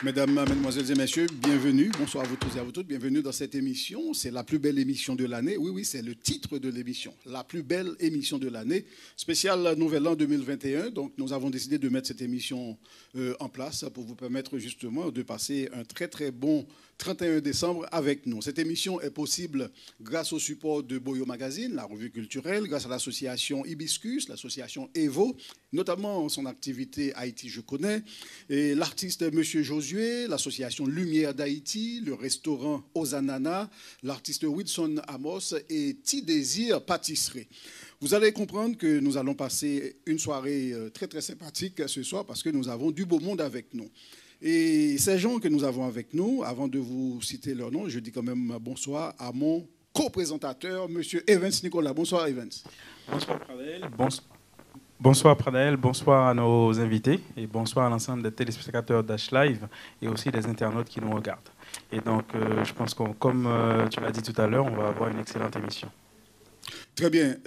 Mesdames, Mesdemoiselles et Messieurs, bienvenue. Bonsoir à vous tous et à vous toutes. Bienvenue dans cette émission. C'est la plus belle émission de l'année. Oui, oui, c'est le titre de l'émission. La plus belle émission de l'année. Spécial Nouvel An 2021. Donc, nous avons décidé de mettre cette émission en place pour vous permettre justement de passer un très, très bon 31 décembre avec nous. Cette émission est possible grâce au support de Boyo Magazine, la revue culturelle, grâce à l'association Hibiscus, l'association Evo, notamment son activité Haïti Je Connais, et l'artiste Monsieur Josué, l'association Lumière d'Haïti, le restaurant Ozanana, l'artiste Wilson Amos et T-Désir Pâtisserie. Vous allez comprendre que nous allons passer une soirée très très sympathique ce soir parce que nous avons du beau monde avec nous. Et ces gens que nous avons avec nous, avant de vous citer leur nom, je dis quand même bonsoir à mon co-présentateur, Monsieur Evans Nicolas. Bonsoir Evans. Bonsoir Pradel. Bonsoir Pradel, bonsoir à nos invités et bonsoir à l'ensemble des téléspectateurs d'H Live et aussi des internautes qui nous regardent. Et donc, je pense que, comme tu l'as dit tout à l'heure, on va avoir une excellente émission. Très bien.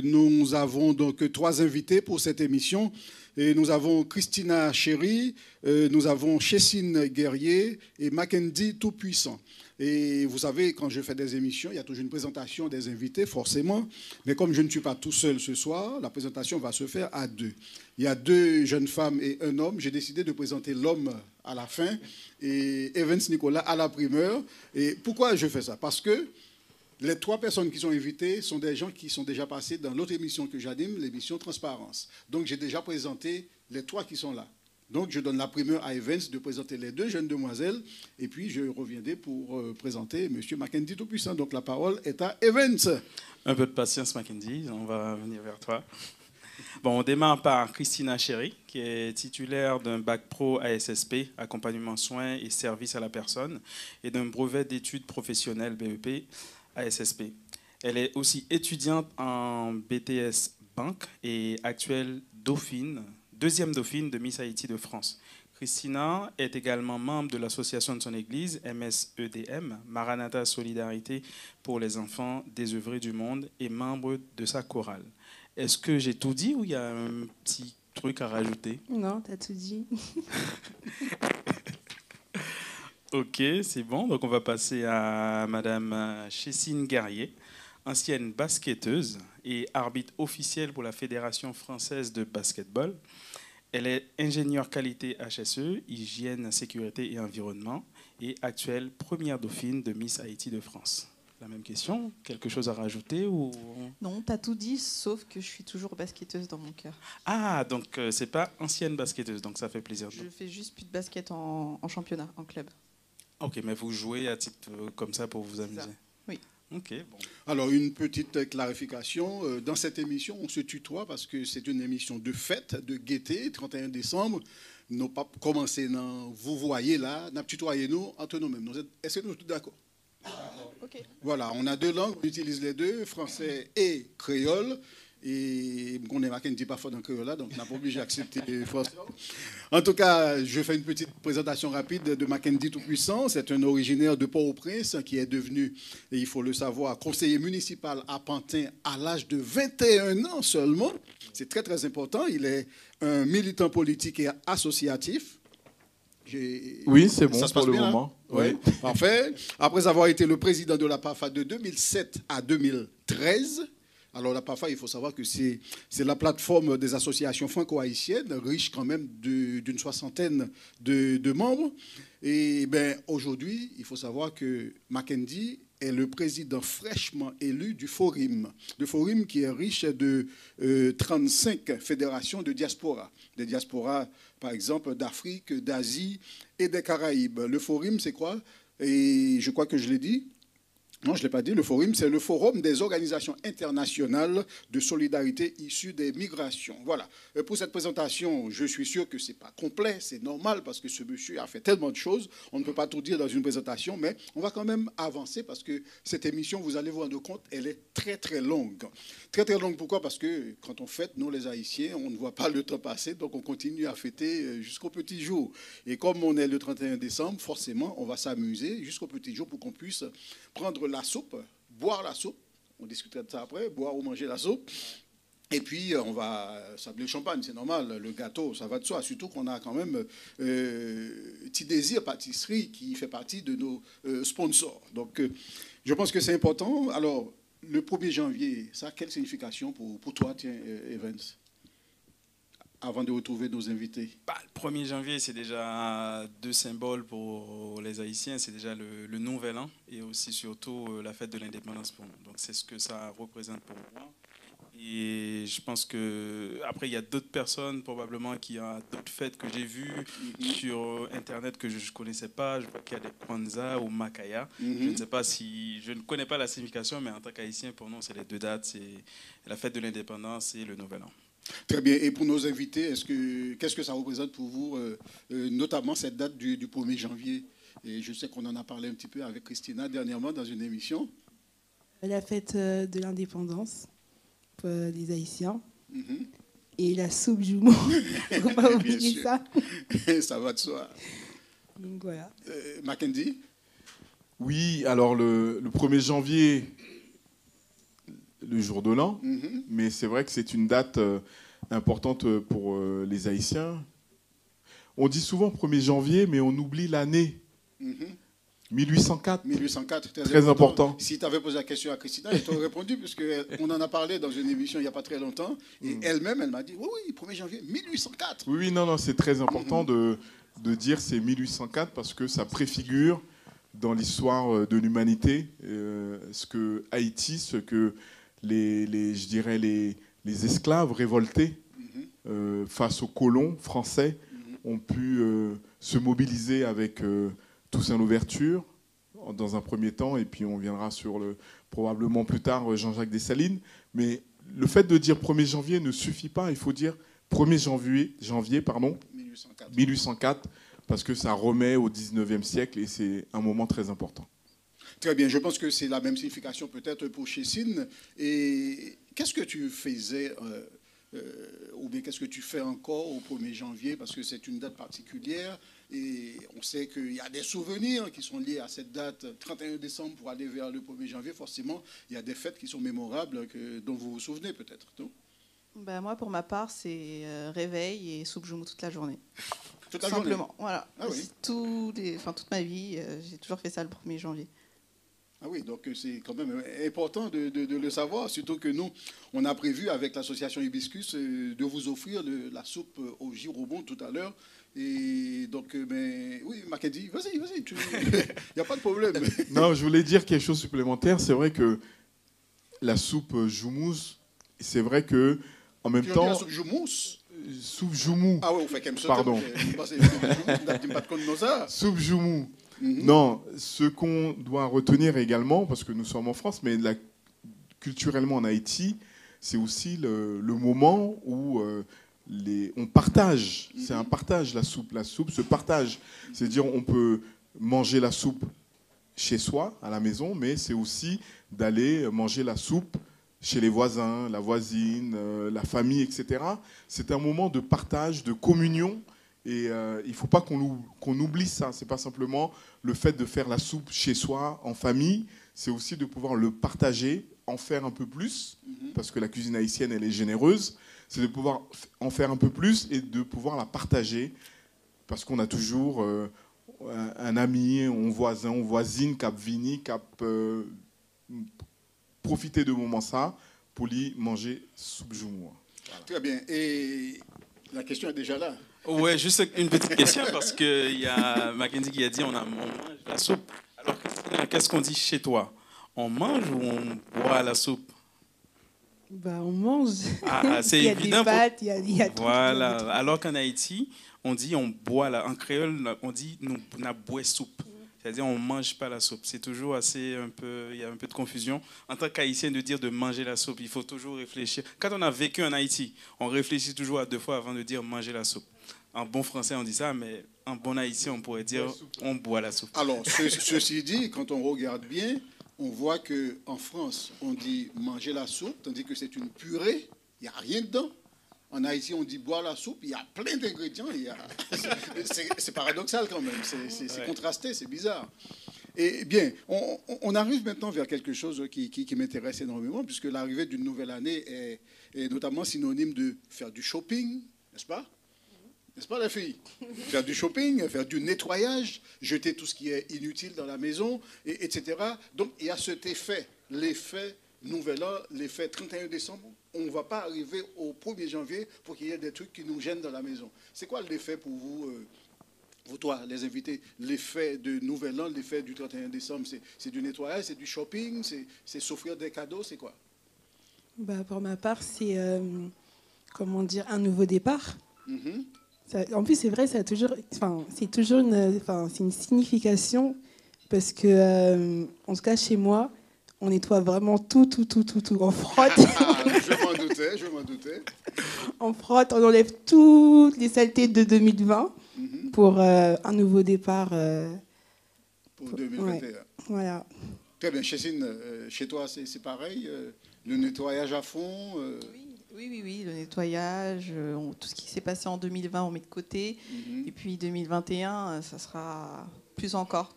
Nous avons donc 3 invités pour cette émission. Et nous avons Christina Chéry, nous avons Chessine Guerrier et Mackenzie Tout-Puissant. Et vous savez, quand je fais des émissions, il y a toujours une présentation des invités, forcément. Mais comme je ne suis pas tout seul ce soir, la présentation va se faire à 2. Il y a 2 jeunes femmes et un homme. J'ai décidé de présenter l'homme à la fin et Evans Nicolas à la primeur. Et pourquoi je fais ça? Parce que les 3 personnes qui sont invitées sont des gens qui sont déjà passés dans l'autre émission que j'anime, l'émission Transparence. Donc, j'ai déjà présenté les 3 qui sont là. Donc, je donne la primeur à Evans de présenter les 2 jeunes demoiselles. Et puis, je reviendrai pour présenter M. Mackenzie Tout-Puissant. Donc, la parole est à Evans. Un peu de patience, Mackenzie. On va venir vers toi. Bon, on démarre par Christina Chéry, qui est titulaire d'un bac pro ASSP, accompagnement soins et services à la personne, et d'un brevet d'études professionnelles BEP ASSP. Elle est aussi étudiante en BTS Banque et actuelle dauphine, 2e dauphine de Miss Haïti de France. Christina est également membre de l'association de son église, MSEDM, Maranatha Solidarité pour les enfants désœuvrés du monde, et membre de sa chorale. Est-ce que j'ai tout dit ou il y a un petit truc à rajouter? Non, tu as tout dit. Ok, c'est bon. Donc, on va passer à Madame Chessine Guerrier, ancienne basketteuse et arbitre officielle pour la Fédération française de basketball. Elle est ingénieure qualité HSE, hygiène, sécurité et environnement, et actuelle première dauphine de Miss Haïti de France. La même question, quelque chose à rajouter ou... Non, tu as tout dit, sauf que je suis toujours basketteuse dans mon cœur. Ah, donc c'est pas ancienne basketteuse, donc ça fait plaisir. Je fais juste plus de basket en championnat, en club. Ok, mais vous jouez à titre comme ça pour vous amuser? Oui. Ok, bon. Alors, une petite clarification. Dans cette émission, on se tutoie parce que c'est une émission de fête, de gaieté, 31 décembre. Nous pas commencé dans vous voyez là, nous tutoyez-nous entre nous-mêmes. Est-ce que nous sommes tous d'accord? Ok. Voilà, on a 2 langues, on utilise les 2, français et créole. Et on est marqué, ne dit pas fort dans le créole là, donc on n'a pas obligé d'accepter le français. En tout cas, je fais une petite présentation rapide de Mackenzie Tout-Puissant. C'est un originaire de Port-au-Prince qui est devenu, et il faut le savoir, conseiller municipal à Pantin à l'âge de 21 ans seulement. C'est très très important. Il est un militant politique et associatif. Oui, c'est bon ça se pour passe le bien, moment. Hein? Oui, parfait. Après avoir été le président de la PAFA de 2007 à 2013, alors la PAFA, il faut savoir que c'est la plateforme des associations franco-haïtiennes, riche quand même d'une 60aine de membres. Et ben, aujourd'hui, il faut savoir que Mackenzie est le président fraîchement élu du Forum. Le Forum qui est riche de 35 fédérations de diaspora. Des diasporas, par exemple, d'Afrique, d'Asie et des Caraïbes. Le Forum, c'est quoi? Et je crois que je l'ai dit. Non, je ne l'ai pas dit. Le Forum, c'est le Forum des organisations internationales de solidarité issues des migrations. Voilà. Pour cette présentation, je suis sûr que ce n'est pas complet, c'est normal parce que ce monsieur a fait tellement de choses. On ne peut pas tout dire dans une présentation, mais on va quand même avancer parce que cette émission, vous allez vous rendre compte, elle est très, très longue. Très, très longue, pourquoi? Parce que quand on fête, nous les Haïtiens, on ne voit pas le temps passer, donc on continue à fêter jusqu'au petit jour. Et comme on est le 31 décembre, forcément, on va s'amuser jusqu'au petit jour pour qu'on puisse prendre la soupe, boire la soupe, on discutera de ça après, boire ou manger la soupe, Et puis, on va sabler le champagne, c'est normal. Le gâteau, ça va de soi. Surtout qu'on a quand même Petit Désir Pâtisserie qui fait partie de nos sponsors. Donc, je pense que c'est important. Alors, le 1er janvier, ça a quelle signification pour toi, tiens, Evans, avant de retrouver nos invités? Le 1er janvier, c'est déjà 2 symboles pour les Haïtiens. C'est déjà le Nouvel An et aussi surtout la fête de l'indépendance pour nous. Donc, c'est ce que ça représente pour moi. Et je pense que après il y a d'autres personnes probablement qui ont d'autres fêtes que j'ai vues sur internet que je ne connaissais pas. Je vois qu'il y a des Kwanzaa ou Makaya. Je ne sais pas si je ne connais pas la signification, mais en tant qu'Haïtien pour nous c'est les 2 dates, c'est la fête de l'indépendance et le Nouvel An. Très bien. Et pour nos invités, qu'est-ce que ça représente pour vous, notamment cette date du 1er janvier? Et je sais qu'on en a parlé un petit peu avec Christina dernièrement dans une émission. La fête de l'indépendance pour les Haïtiens. Et la soupe jumeau. On ne va pas oublier ça. Ça va de soi. Donc voilà. Mackenzie? Oui, alors le 1er janvier, le jour de l'an, mais c'est vrai que c'est une date importante pour les Haïtiens. On dit souvent 1er janvier, mais on oublie l'année. 1804. 1804, très important. Si tu avais posé la question à Christina, elle t'aurait répondu, puisqu'on en a parlé dans une émission il n'y a pas très longtemps. Et elle-même, elle m'a dit, oui, 1er janvier 1804. Oui, non, c'est très important de dire c'est 1804 parce que ça préfigure dans l'histoire de l'humanité ce que Haïti, ce que je dirais les esclaves révoltés face aux colons français ont pu se mobiliser avec Toussaint Louverture dans un premier temps, et puis on viendra sur probablement plus tard Jean-Jacques Dessalines. Mais le fait de dire 1er janvier ne suffit pas, il faut dire 1er janvier 1804, parce que ça remet au 19e siècle et c'est un moment très important. Très bien, je pense que c'est la même signification peut-être pour Chessine. Et qu'est-ce que tu faisais ou bien qu'est-ce que tu fais encore au 1er janvier, parce que c'est une date particulière et on sait qu'il y a des souvenirs qui sont liés à cette date, 31 décembre pour aller vers le 1er janvier, forcément il y a des fêtes qui sont mémorables dont vous vous souvenez peut-être, non? Moi, pour ma part, c'est réveil et soupe joumou toute la journée. Toute la Simplement, journée. voilà. Ah oui. Toute ma vie, j'ai toujours fait ça le 1er janvier. Ah oui, donc c'est quand même important de le savoir, surtout que nous, on a prévu avec l'association Hibiscus de vous offrir la soupe au girobon tout à l'heure. Et donc, oui, Mackenzie, vas-y, il n'y a pas de problème. Non, je voulais dire quelque chose de supplémentaire. C'est vrai que la soupe joumous, c'est vrai que en même temps... La soupe joumous? Soupe joumou. Ah oui, on fait comme ça. Pardon. Soupe joumou. Non, ce qu'on doit retenir également, parce que nous sommes en France, mais culturellement en Haïti, c'est aussi le moment où on partage. C'est un partage, la soupe. La soupe se partage. C'est-à-dire on peut manger la soupe chez soi, à la maison, mais c'est aussi d'aller manger la soupe chez les voisins, la voisine, la famille, etc. C'est un moment de partage, de communion. Et il ne faut pas qu'on oublie ça. Ce n'est pas simplement le fait de faire la soupe chez soi, en famille. C'est aussi de pouvoir le partager, en faire un peu plus, parce que la cuisine haïtienne, elle est généreuse. C'est de pouvoir en faire un peu plus et de pouvoir la partager, parce qu'on a toujours un ami, un voisin, une voisine qui a vini, qui a profité de moment ça pour lui manger soupe joumou. Voilà. Très bien. Et la question est déjà là. Ouais, juste une petite question, parce qu'il y a Mackenzie qui a dit on mange la soupe. Alors, qu'est-ce qu'on dit chez toi? On mange ou on boit la soupe? On mange. C'est il y a évident. Des pâtes, il y a tout. Voilà. Alors qu'en Haïti, on dit on boit en créole, on dit nous boit soupe. C'est-à-dire on mange pas la soupe. C'est toujours il y a un peu de confusion. En tant qu'Haïtien, de dire de manger la soupe, il faut toujours réfléchir. Quand on a vécu en Haïti, on réfléchit toujours à 2 fois avant de dire manger la soupe. En bon français, on dit ça, mais en bon haïtien, on pourrait dire on boit la soupe. Alors, ceci dit, quand on regarde bien, on voit qu'en France, on dit manger la soupe, tandis que c'est une purée, il n'y a rien dedans. En Haïti, on dit boire la soupe, il y a plein d'ingrédients. C'est paradoxal quand même, c'est contrasté, c'est bizarre. Et bien, on arrive maintenant vers quelque chose qui m'intéresse énormément, puisque l'arrivée d'une nouvelle année est notamment synonyme de faire du shopping, n'est-ce pas? N'est-ce pas, la fille? Faire du shopping, faire du nettoyage, jeter tout ce qui est inutile dans la maison, etc. Donc, il y a cet effet, l'effet Nouvel An, l'effet 31 décembre. On ne va pas arriver au 1er janvier pour qu'il y ait des trucs qui nous gênent dans la maison. C'est quoi l'effet pour vous, vous, toi, les invités? L'effet de Nouvel An, l'effet du 31 décembre, c'est du nettoyage, c'est du shopping, c'est s'offrir des cadeaux, c'est quoi? Bah, pour ma part, c'est comment dire, un nouveau départ. En plus, c'est vrai, c'est toujours une signification parce que, en tout cas, chez moi, on nettoie vraiment tout. On frotte. Je m'en doutais. On frotte, on enlève toutes les saletés de 2020 pour un nouveau départ. Pour 2021. Ouais, voilà. Très bien. Chessine, chez toi, c'est pareil, le nettoyage à fond Oui, le nettoyage, tout ce qui s'est passé en 2020, on met de côté. Et puis 2021, ça sera plus encore.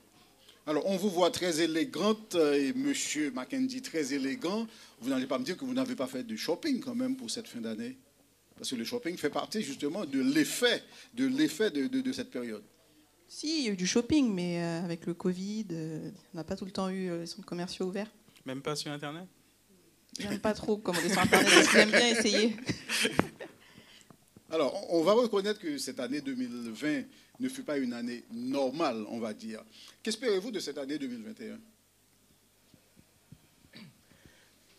Alors, on vous voit très élégante, et Monsieur Mackenzie très élégant. Vous n'allez pas me dire que vous n'avez pas fait du shopping quand même pour cette fin d'année? Parce que le shopping fait partie justement de l'effet de cette période. Si, il y a eu du shopping, mais avec le Covid, on n'a pas tout le temps eu les centres commerciaux ouverts. Même pas sur Internet? J'aime pas trop commander sur Internet, parce que j'aime bien essayer. Alors, on va reconnaître que cette année 2020 ne fut pas une année normale, on va dire. Qu'espérez-vous de cette année 2021?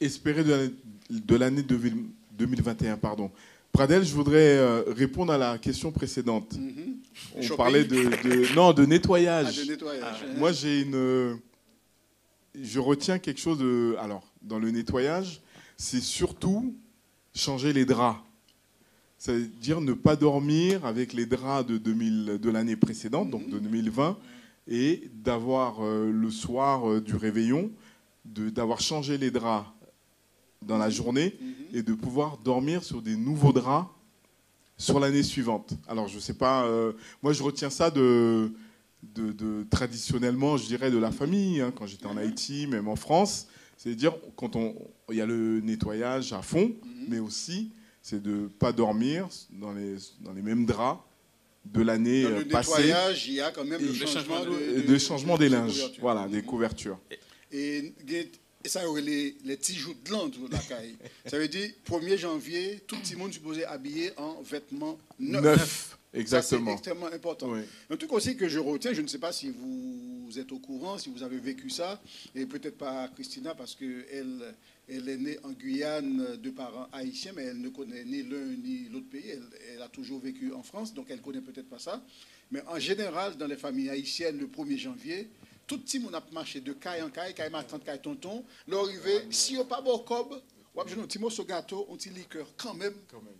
Espérer de l'année 2021, pardon. Pradel, je voudrais répondre à la question précédente. On parlait de nettoyage. De nettoyage. Moi, je retiens quelque chose de... Alors, dans le nettoyage, c'est surtout changer les draps. C'est-à-dire ne pas dormir avec les draps de l'année précédente, donc de 2020, et d'avoir le soir du réveillon, d'avoir changé les draps dans la journée et de pouvoir dormir sur des nouveaux draps sur l'année suivante. Alors, je ne sais pas, moi je retiens ça traditionnellement, je dirais, de la famille, hein, quand j'étais en Haïti, même en France. C'est-à-dire, quand il y a le nettoyage à fond, mais aussi, c'est de ne pas dormir dans les mêmes draps de l'année passée. Dans le nettoyage, il y a quand même le changement des linges, voilà, des couvertures. Et ça aurait les petits joues de l'an de la caille. Ça veut dire, 1er janvier, tout le monde est supposé habiller en vêtements neufs. Exactement. Ça, c'est extrêmement important. Oui. Un truc aussi que je retiens, je ne sais pas si vous êtes au courant, si vous avez vécu ça, et peut-être pas Christina, parce qu'elle est née en Guyane de parents haïtiens, mais elle ne connaît ni l'un ni l'autre pays. Elle a toujours vécu en France, donc elle ne connaît peut-être pas ça. Mais en général, dans les familles haïtiennes, le 1er janvier, tout le monde a marché de caille en caille, caille ma tante, caille tonton. L'arrivée, si on n'a pas bon cob, on a un petit mot sur gâteau, un petit liqueur quand même.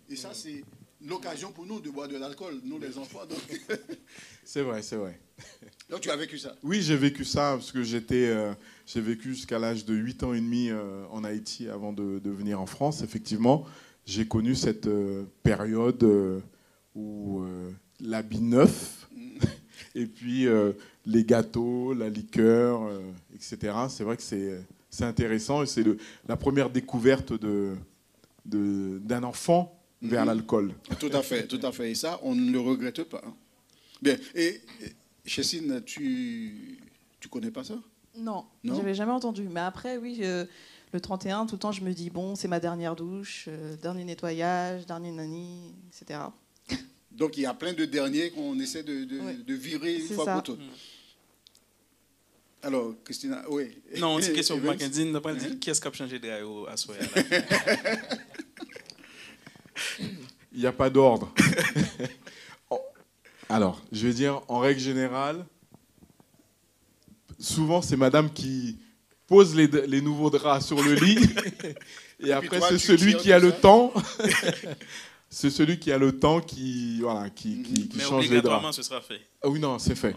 Et ça, c'est l'occasion pour nous de boire de l'alcool, nous les enfants. C'est vrai, c'est vrai. Donc tu as vécu ça? Oui, j'ai vécu ça parce que j'ai vécu jusqu'à l'âge de 8 ans et demi en Haïti avant de venir en France. Effectivement, j'ai connu cette période où l'habit neuf et puis les gâteaux, la liqueur, etc. C'est vrai que c'est intéressant et c'est la première découverte d'un enfant vers l'alcool. Tout à fait. Et ça, on ne le regrette pas. Hein. Bien. Et Chessine, tu connais pas ça? Non, j'avais jamais entendu. Mais après, oui, le 31, tout le temps, je me dis, bon, c'est ma dernière douche, dernier nettoyage, dernier nani, etc. Donc, il y a plein de derniers qu'on essaie de virer une fois pour toutes. Alors, Christina, oui. Non, c'est une question pour Mackenzie. On n'a pas dit qui est-ce qui a changé de drapeau à soi. Il n'y a pas d'ordre. Alors, je vais dire, en règle générale, souvent, c'est madame qui pose les nouveaux draps sur le lit. Et après, c'est celui qui a le temps. C'est celui qui a le temps qui change les draps. Mais obligatoirement, ce sera fait. Ah oui, non, c'est fait.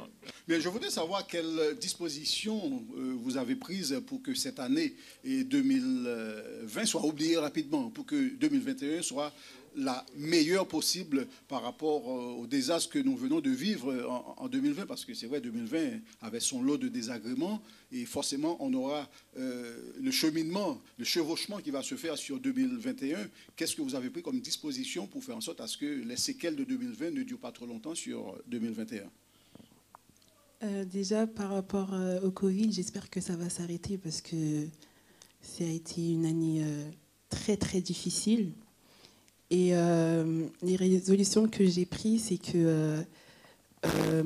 Mais je voudrais savoir quelles dispositions vous avez prises pour que cette année 2020 soit oubliée rapidement, pour que 2021 soit la meilleure possible par rapport au désastre que nous venons de vivre en 2020, parce que c'est vrai, 2020 avait son lot de désagréments, et forcément, on aura le cheminement, le chevauchement qui va se faire sur 2021. Qu'est-ce que vous avez pris comme disposition pour faire en sorte à ce que les séquelles de 2020 ne durent pas trop longtemps sur 2021? Déjà, par rapport au Covid, j'espère que ça va s'arrêter parce que ça a été une année très, très difficile. Et les résolutions que j'ai prises, c'est que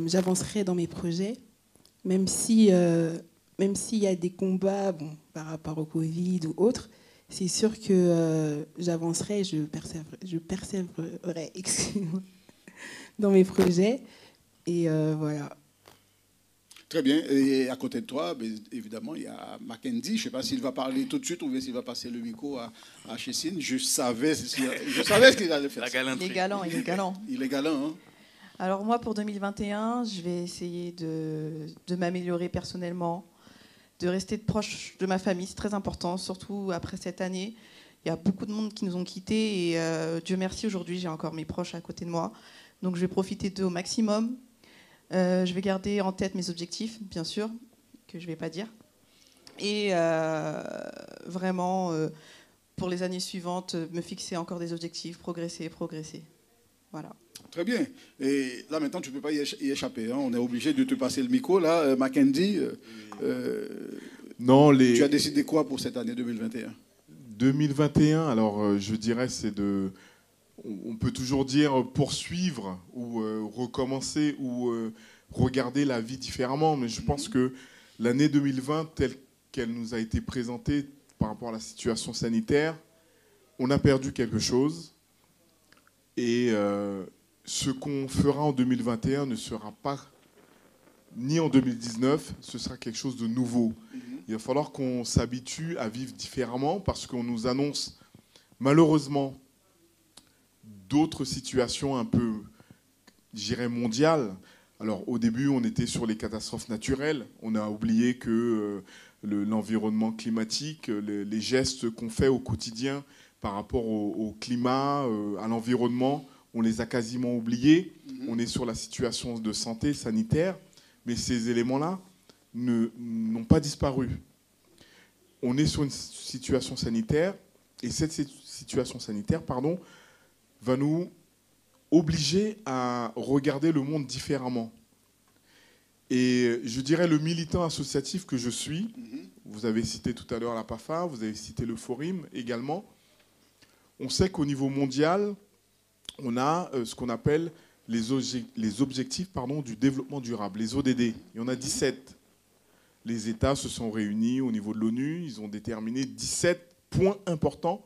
j'avancerai dans mes projets, même s'il y a des combats par rapport au Covid ou autre, c'est sûr que j'avancerai, je persévérerai excusez-moi, dans mes projets. Et voilà. Très bien. Et à côté de toi, évidemment, il y a Mackenzie. Je ne sais pas s'il va parler tout de suite ou s'il va passer le micro à Chessine. Je savais ce qu'il allait faire. Il est galant, il est galant. Il est galant, hein? Alors moi, pour 2021, je vais essayer de m'améliorer personnellement, de rester proche de ma famille. C'est très important, surtout après cette année. Il y a beaucoup de monde qui nous ont quittés et Dieu merci, aujourd'hui, j'ai encore mes proches à côté de moi. Donc je vais profiter d'eux au maximum. Je vais garder en tête mes objectifs, bien sûr, que je ne vais pas dire. Et vraiment, pour les années suivantes, me fixer encore des objectifs, progresser. Voilà. Très bien. Et là, maintenant, tu ne peux pas y échapper. Hein. On est obligé de te passer le micro. Là, Mackenzie, tu as décidé quoi pour cette année 2021? 2021, alors je dirais, c'est de... On peut toujours dire poursuivre ou recommencer ou regarder la vie différemment, mais je pense que l'année 2020, telle qu'elle nous a été présentée par rapport à la situation sanitaire, on a perdu quelque chose. Et ce qu'on fera en 2021 ne sera pas ni en 2019, ce sera quelque chose de nouveau. Il va falloir qu'on s'habitue à vivre différemment parce qu'on nous annonce malheureusement d'autres situations un peu, je dirais, mondiales. Alors, au début, on était sur les catastrophes naturelles. On a oublié que l'environnement climatique, les gestes qu'on fait au quotidien par rapport au climat, à l'environnement, on les a quasiment oubliés. On est sur la situation de santé sanitaire, mais ces éléments-là n'ont pas disparu. On est sur une situation sanitaire, et cette situation sanitaire, va nous obliger à regarder le monde différemment. Et je dirais le militant associatif que je suis, vous avez cité tout à l'heure la PAFA, vous avez cité le Forum également, on sait qu'au niveau mondial, on a ce qu'on appelle les objectifs du développement durable, les ODD. Il y en a 17. Les États se sont réunis au niveau de l'ONU, ils ont déterminé 17 points importants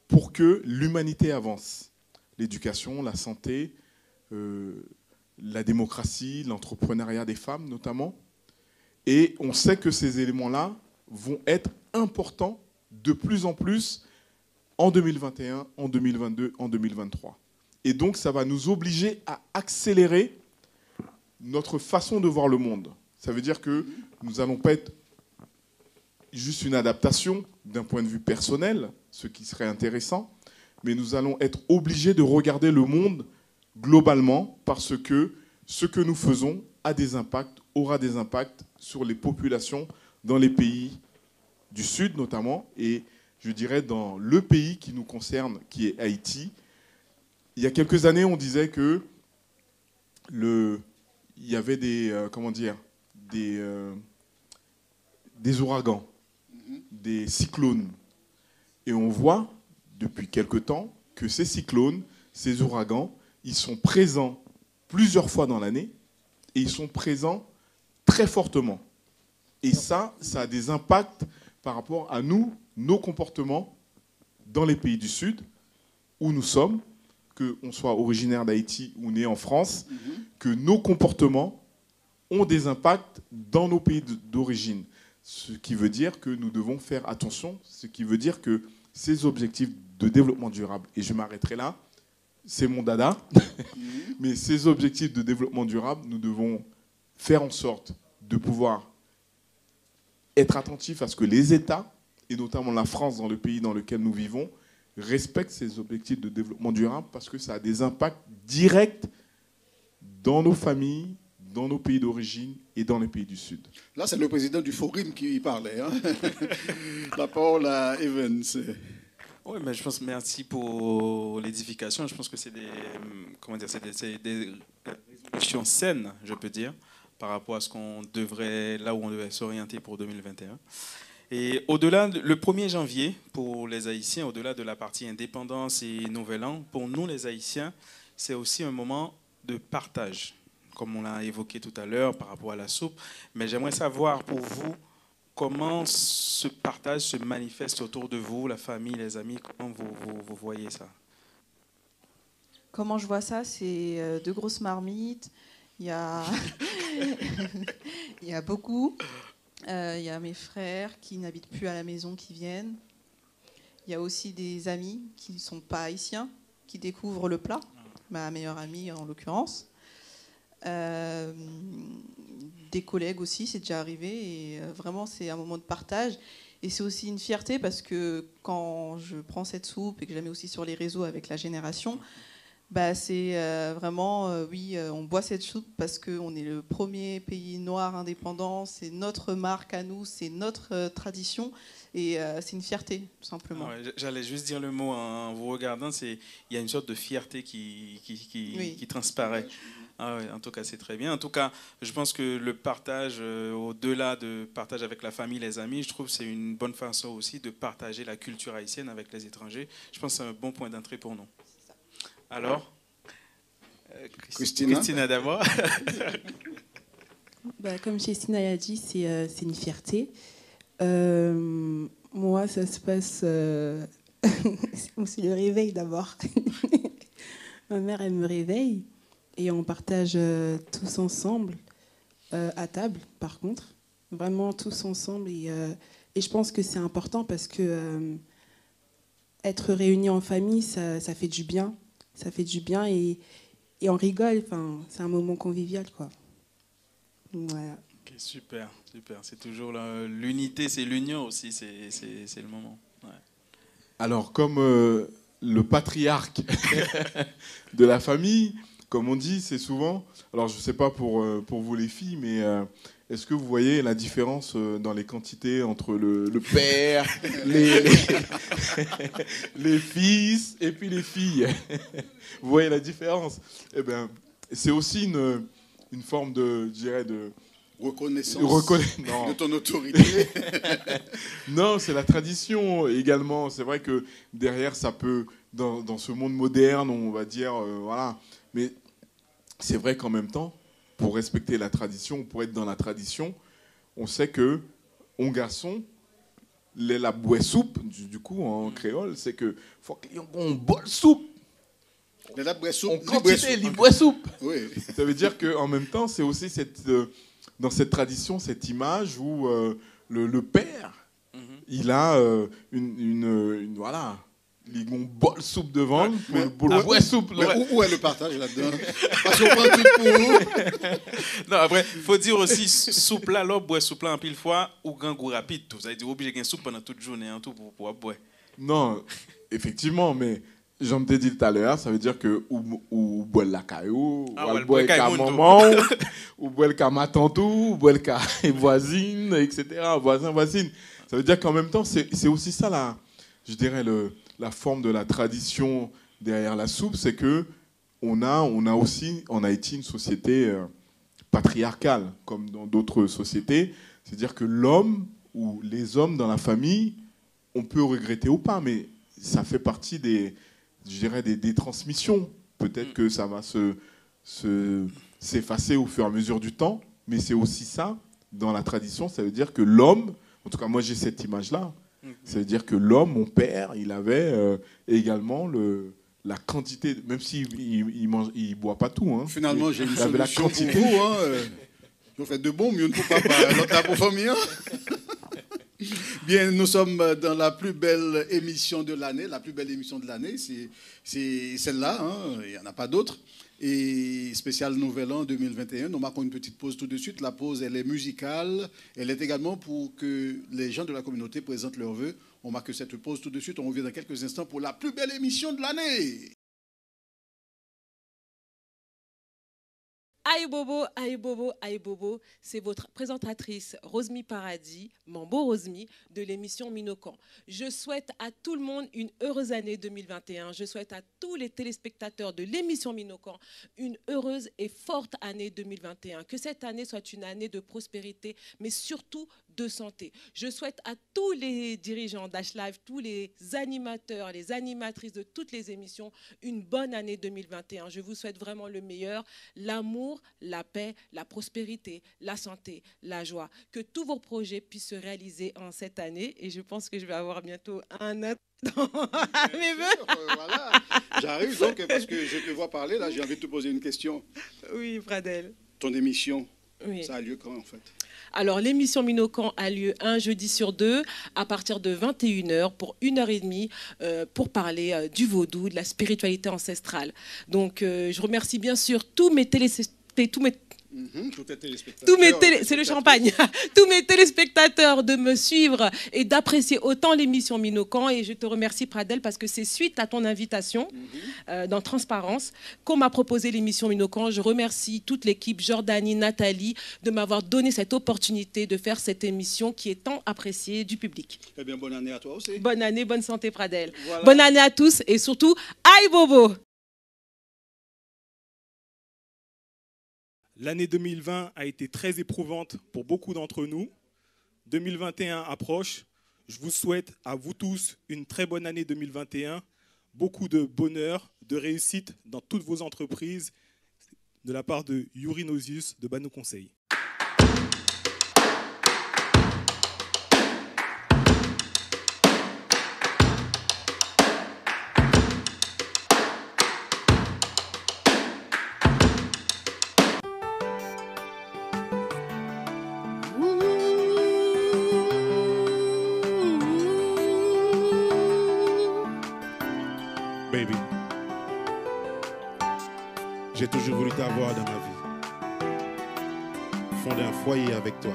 pour que l'humanité avance. L'éducation, la santé, la démocratie, l'entrepreneuriat des femmes notamment. Et on sait que ces éléments-là vont être importants de plus en plus en 2021, en 2022, en 2023. Et donc ça va nous obliger à accélérer notre façon de voir le monde. Ça veut dire que nous n'allons pas être juste une adaptation d'un point de vue personnel, ce qui serait intéressant, mais nous allons être obligés de regarder le monde globalement parce que ce que nous faisons aura des impacts sur les populations dans les pays du Sud notamment, et je dirais dans le pays qui nous concerne, qui est Haïti. Il y a quelques années, on disait que il y avait des ouragans, des cyclones. Et on voit depuis quelque temps que ces cyclones, ces ouragans, ils sont présents plusieurs fois dans l'année et ils sont présents très fortement. Et ça a des impacts par rapport à nous, nos comportements dans les pays du Sud où nous sommes, qu'on soit originaire d'Haïti ou né en France, que nos comportements ont des impacts dans nos pays d'origine. Ce qui veut dire que nous devons faire attention, ce qui veut dire que ces objectifs de développement durable, et je m'arrêterai là, c'est mon dada, mais ces objectifs de développement durable, nous devons faire en sorte de pouvoir être attentifs à ce que les États, et notamment la France dans le pays dans lequel nous vivons, respectent ces objectifs de développement durable parce que ça a des impacts directs dans nos familles, dans nos pays d'origine et dans les pays du Sud. Là, c'est le président du Forum qui parlait. Hein. La parole à Evans. Oui, mais je pense merci pour l'édification. Je pense que c'est des résolutions saines, je peux dire, par rapport à ce qu'on devrait, là où on devait s'orienter pour 2021. Et au-delà, le 1er janvier, pour les Haïtiens, au-delà de la partie indépendance et Nouvel An, pour nous les Haïtiens, c'est aussi un moment de partage, comme on l'a évoqué tout à l'heure par rapport à la soupe. Mais j'aimerais savoir pour vous, comment ce partage se manifeste autour de vous, la famille, les amis, comment vous voyez ça? Comment je vois ça, c'est 2 grosses marmites. Il y a, il y a beaucoup. Il y a mes frères qui n'habitent plus à la maison qui viennent. Il y a aussi des amis qui ne sont pas haïtiens, qui découvrent le plat. Ma meilleure amie en l'occurrence. Des collègues aussi, c'est déjà arrivé. Et vraiment, c'est un moment de partage. Et c'est aussi une fierté parce que quand je prends cette soupe et que je la mets aussi sur les réseaux avec la génération, bah c'est vraiment, on boit cette soupe parce qu'on est le premier pays noir indépendant, c'est notre marque à nous, c'est notre tradition et c'est une fierté, tout simplement. Ouais, j'allais juste dire le mot en vous regardant, il y a une sorte de fierté qui transparaît. Ah ouais, en tout cas, c'est très bien. En tout cas, je pense que le partage, au-delà de partage avec la famille, les amis, je trouve que c'est une bonne façon aussi de partager la culture haïtienne avec les étrangers. Je pense que c'est un bon point d'entrée pour nous. Alors, Christina d'abord. Comme Christina l'a dit, c'est une fierté. Moi, ça se passe... c'est le réveil d'abord. Ma mère, elle me réveille. Et on partage tous ensemble, à table par contre, vraiment tous ensemble. Et je pense que c'est important parce que être réunis en famille, ça fait du bien. Ça fait du bien et on rigole. C'est un moment convivial, quoi. Voilà. Okay, super. C'est toujours l'unité, c'est l'union aussi, c'est le moment. Ouais. Alors, comme le patriarche de la famille... Comme on dit, c'est souvent... Alors, je ne sais pas pour vous les filles, mais est-ce que vous voyez la différence dans les quantités entre le père, les fils et puis les filles? Vous voyez la différence? Eh bien, c'est aussi une forme de, je dirais, de... reconnaissance non. de ton autorité. Non, c'est la tradition également. C'est vrai que derrière, ça peut, dans ce monde moderne, on va dire, voilà... Mais c'est vrai qu'en même temps, pour respecter la tradition, pour être dans la tradition, on sait que on garçon, la boue soupe, du coup en créole, c'est que faut qu'on boit soupe. La boue soupe. On quantité les boue soupe. Oui. Ça veut dire qu'en même temps, c'est aussi dans cette tradition, cette image où le père, il a une voilà. Ils ont bol soupe devant, bois soupe. Où est le partage là-dedans? Parce qu'on prend tout pour nous. Non, après, il faut dire aussi, soupe là, l'autre boit soupe là en pile fois, ou grand goût rapide. Vous avez dit, obligé de soupe pendant toute journée, tout pour boire. Non, effectivement, mais j'en t'ai dit tout à l'heure, ça veut dire que ou boire la caillou, ou boire la maman, ou boire la ma tante, ou boire la voisine, etc. Voisin, voisine. Ça veut dire qu'en même temps, c'est aussi ça, je dirais, la forme de la tradition derrière la soupe, c'est que on a aussi en Haïti une société patriarcale, comme dans d'autres sociétés. C'est-à-dire que l'homme ou les hommes dans la famille, on peut regretter ou pas, mais ça fait partie des transmissions. Peut-être que ça va s'effacer au fur et à mesure du temps, mais c'est aussi ça, dans la tradition, ça veut dire que l'homme, en tout cas moi j'ai cette image-là, ça veut dire que l'homme, mon père, il avait également la quantité, même s'il ne boit pas tout. Hein, finalement, j'ai une solution pour vous. Vous faites de bon, mieux ne faut pas l'autre pour famille. Bien, nous sommes dans la plus belle émission de l'année. La plus belle émission de l'année, c'est celle-là. Hein. Il n'y en a pas d'autre. Et spécial Nouvel An 2021. Nous marquons une petite pause tout de suite. La pause, elle est musicale. Elle est également pour que les gens de la communauté présentent leurs vœux. On marque cette pause tout de suite. On revient dans quelques instants pour la plus belle émission de l'année. Aïe Bobo, aïe Bobo, aïe Bobo, c'est votre présentatrice Rosmy Paradis, Mambo Rosmy, de l'émission Minocan. Je souhaite à tout le monde une heureuse année 2021. Je souhaite à tous les téléspectateurs de l'émission Minocan une heureuse et forte année 2021. Que cette année soit une année de prospérité, mais surtout de santé. Je souhaite à tous les dirigeants d'H-Live, tous les animateurs, les animatrices de toutes les émissions, une bonne année 2021. Je vous souhaite vraiment le meilleur, l'amour, la paix, la prospérité, la santé, la joie. Que tous vos projets puissent se réaliser en cette année. Et je pense que je vais avoir bientôt un an dans mes vœux. Voilà. J'arrive donc parce que je te vois parler. Là, j'ai envie de te poser une question. Oui, Pradel. Ton émission, oui. Ça a lieu quand en fait? Alors, l'émission Minocan a lieu un jeudi sur deux à partir de 21h pour 1h30 pour parler du vaudou, de la spiritualité ancestrale. Donc, je remercie bien sûr tous mes c'est le champagne. Tous mes téléspectateurs de me suivre et d'apprécier autant l'émission Minocan. Et je te remercie, Pradel, parce que c'est suite à ton invitation dans Transparence qu'on m'a proposé l'émission Minocan. Je remercie toute l'équipe, Jordanie, Nathalie, de m'avoir donné cette opportunité de faire cette émission qui est tant appréciée du public. Eh bien, bonne année à toi aussi. Bonne année, bonne santé, Pradel. Voilà. Bonne année à tous et surtout, aïe Bobo! L'année 2020 a été très éprouvante pour beaucoup d'entre nous. 2021 approche. Je vous souhaite à vous tous une très bonne année 2021. Beaucoup de bonheur, de réussite dans toutes vos entreprises de la part de Yuri Nosius de Banou Conseil. Baby, j'ai toujours voulu t'avoir dans ma vie, fonder un foyer avec toi.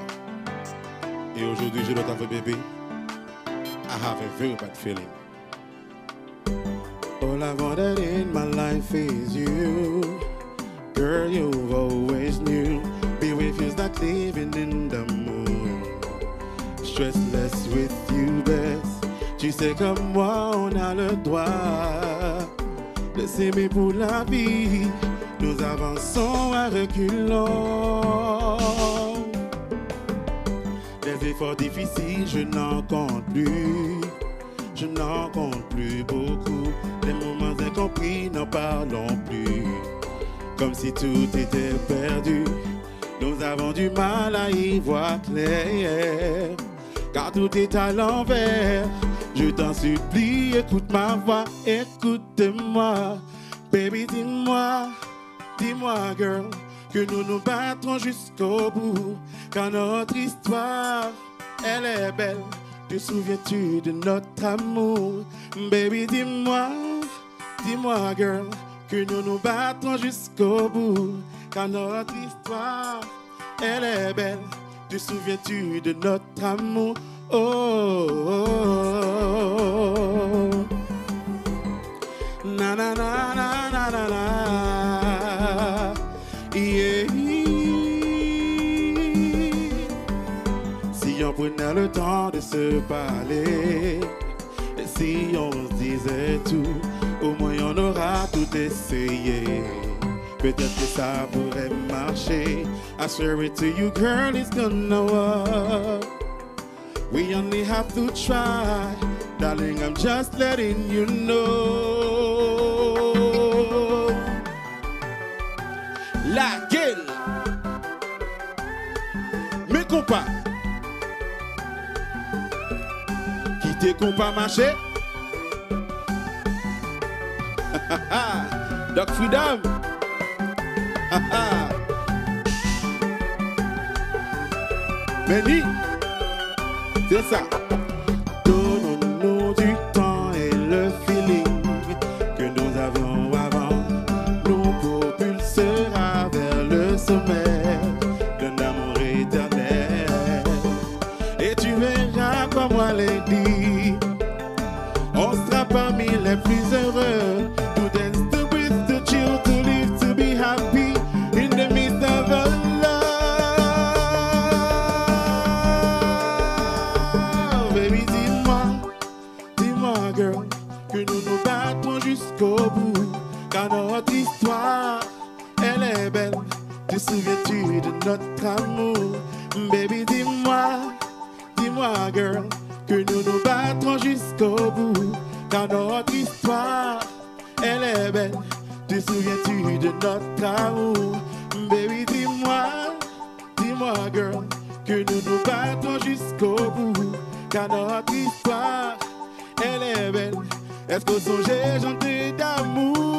Et aujourd'hui, je dois t'avouer, baby, I have a very bad feeling. All I wanted in my life is you. Girl, you've always knew. Be with you's like living in the moon. Stressless with you best. Tu sais comme moi, on a le droit de s'aimer pour la vie. Nous avançons à reculons. Des efforts difficiles, je n'en compte plus. Je n'en compte plus beaucoup. Les moments incompris, n'en parlons plus. Comme si tout était perdu. Nous avons du mal à y voir clair. Car tout est à l'envers. Je t'en supplie, écoute ma voix, écoute-moi. Baby, dis-moi, dis-moi, girl, que nous nous battrons jusqu'au bout. Car notre histoire, elle est belle. Te souviens-tu de notre amour? Baby, dis-moi, dis-moi, girl, que nous nous battrons jusqu'au bout. Car notre histoire, elle est belle. Te souviens-tu de notre amour? Oh, oh, oh, oh. Na na na na na na na. Yeah. Si on prenait le temps de se parler, et si on se disait tout, au moins on aura tout essayé. Peut-être que ça pourrait marcher. I swear it to you, girl, it's gonna work. We only have to try. Darling, I'm just letting you know. La gueule. Mes compas. Qui tes compas marché? Doc Freedom. Benny. C'est ça. belle, te souviens-tu de notre amour? Baby, dis-moi, girl, que nous nous battrons jusqu'au bout. Car notre histoire, elle est belle, te souviens-tu de notre amour? Baby, dis-moi, girl, que nous nous battrons jusqu'au bout. Car notre histoire, elle est belle. Est-ce qu'au songe chanter d'amour?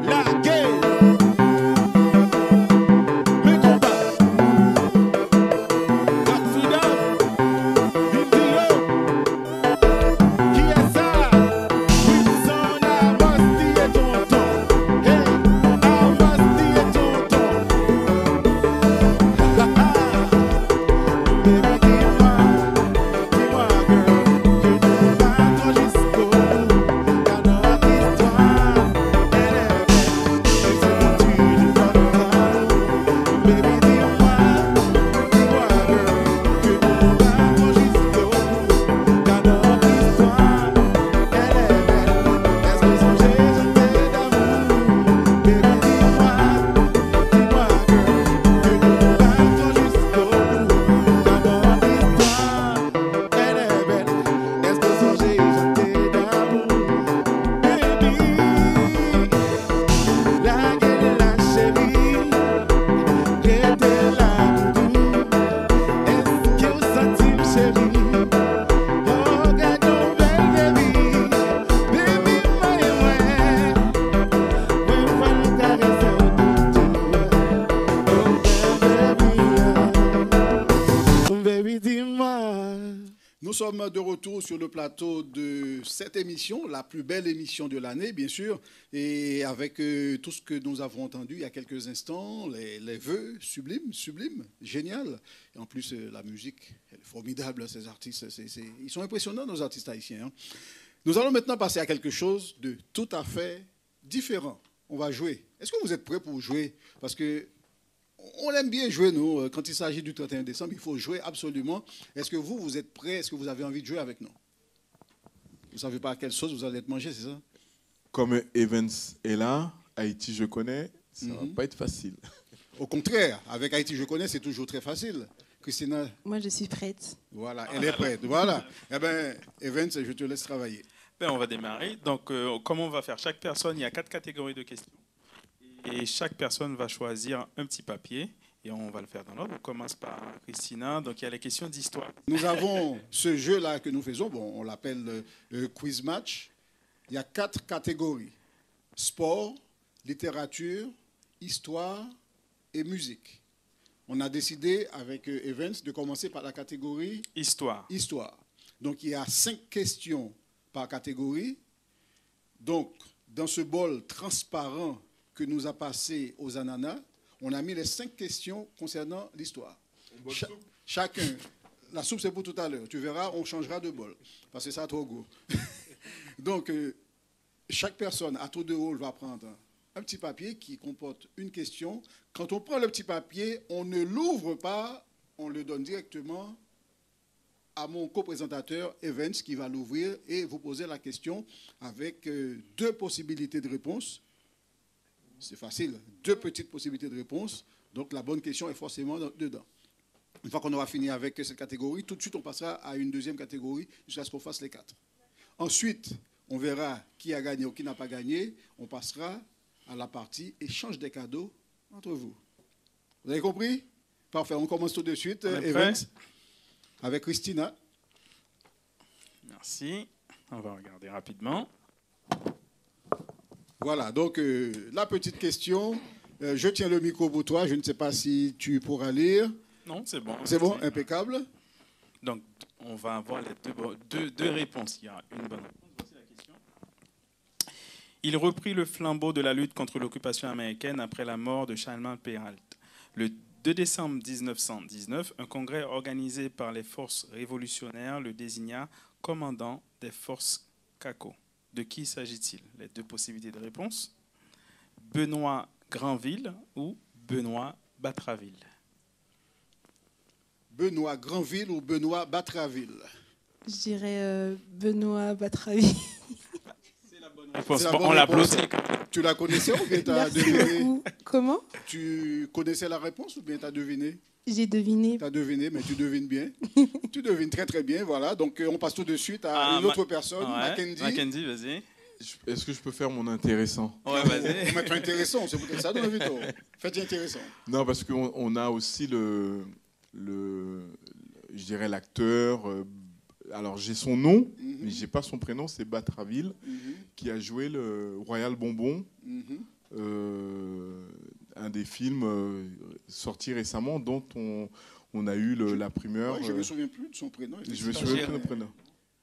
La gueule, mes combats, la freedom, vidéo, qui est ça? Wilson, Amasti et tonton. Hey, Amasti et tonton. Baby, dis-moi, girl, que nous battons jusqu'au bout. Car notre histoire, elle est belle. Elle se continue de notre amour. Baby, dis-moi, girl, que nous battons jusqu'au bout. Car notre histoire, elle est belle. Est-ce que son j'ai chanté d'amour? Baby, dis-moi, girl, que nous battons jusqu'au bout. Car notre histoire, elle est belle. Est-ce que son j'ai chanté d'amour? Baby, la gueule, la chérie, j'étais là pour tout. Est-ce que vous sentez, chérie? Oh, regarde ton belle baby, baby, ouais, faut nous caresser autour. Oh, baby, dis-moi. Nous sommes de retour sur le plateau de cette émission, la plus belle émission de l'année, bien sûr, et avec tout ce que nous avons entendu il y a quelques instants, les vœux sublimes, génial. Et en plus, la musique, elle est formidable, ces artistes, ils sont impressionnants, nos artistes haïtiens. Hein. Nous allons maintenant passer à quelque chose de tout à fait différent. On va jouer. Est-ce que vous êtes prêts pour jouer? Parce que on aime bien jouer, nous. Quand il s'agit du 31 décembre, il faut jouer absolument. Est-ce que vous êtes prêts? Est-ce que vous avez envie de jouer avec nous? Vous ne savez pas à quelle sauce vous allez être mangé, c'est ça? Comme Evans est là, Haïti, je connais, ça ne va pas être facile. Au contraire, avec Haïti, je connais, c'est toujours très facile. Christina? Moi, je suis prête. Voilà, elle est prête. Voilà. Eh bien, Evans, je te laisse travailler. Ben, on va démarrer. Donc, comment on va faire? Chaque personne, il y a 4 catégories de questions. Et chaque personne va choisir un petit papier. Et on va le faire dans l'ordre. On commence par Christina. Donc, il y a les questions d'histoire. Nous avons ce jeu-là que nous faisons. Bon, on l'appelle quiz match. Il y a 4 catégories. Sport, littérature, histoire et musique. On a décidé avec Evans de commencer par la catégorie Histoire. Donc, il y a 5 questions par catégorie. Donc, dans ce bol transparent que nous a passé aux ananas, on a mis les 5 questions concernant l'histoire. Chacun. La soupe, c'est pour tout à l'heure. Tu verras, on changera de bol. Parce que ça a trop gros. Donc, chaque personne, à tour de rôle, va prendre un petit papier qui comporte une question. Quand on prend le petit papier, on ne l'ouvre pas, on le donne directement à mon co-présentateur Evans qui va l'ouvrir et vous poser la question avec 2 possibilités de réponse. C'est facile, 2 petites possibilités de réponse. Donc la bonne question est forcément dedans. Une fois qu'on aura fini avec cette catégorie, tout de suite on passera à une deuxième catégorie jusqu'à ce qu'on fasse les 4. Ensuite, on verra qui a gagné ou qui n'a pas gagné. On passera à la partie échange des cadeaux entre vous. Vous avez compris? Parfait, on commence tout de suite. Evans, avec Christina. Merci. On va regarder rapidement. Voilà, donc la petite question. Je tiens le micro pour toi. Je ne sais pas si tu pourras lire. Non, c'est bon. C'est bon, impeccable. Donc, on va avoir les deux réponses. Il y a une bonne réponse. Voici la question. Il reprit le flambeau de la lutte contre l'occupation américaine après la mort de Charlemagne Peralt. Le 2 décembre 1919, un congrès organisé par les forces révolutionnaires le désigna commandant des forces CACO. De qui s'agit-il? Les 2 possibilités de réponse. Benoît Granville ou Benoît Batraville? Benoît Granville ou Benoît Batraville? Je dirais Benoît Batraville. C'est la Réponse. C'est la Bon, bonne on réponse. l'applaudit. Tu la connaissais ou bien tu as Merci deviné? beaucoup. Comment? Tu connaissais la réponse ou bien tu as deviné? J'ai deviné. Tu as deviné, mais tu devines bien. Tu devines très très bien, voilà. Donc on passe tout de suite à Ah, une autre personne, Ouais. Mackenzie. Mackenzie, vas-y. Est-ce que je peux faire mon intéressant? Ouais, vas-y. Faut mettre intéressant, c'est peut-être ça, Don Vito. Faites intéressant. Non, parce qu'on a aussi je dirais l'acteur. Alors j'ai son nom, mais j'ai pas son prénom. C'est Batraville qui a joué le Royal Bonbon, un des films sortis récemment dont on a eu la primeur. Ouais, je me souviens plus de son prénom. Je me souviens plus de son prénom.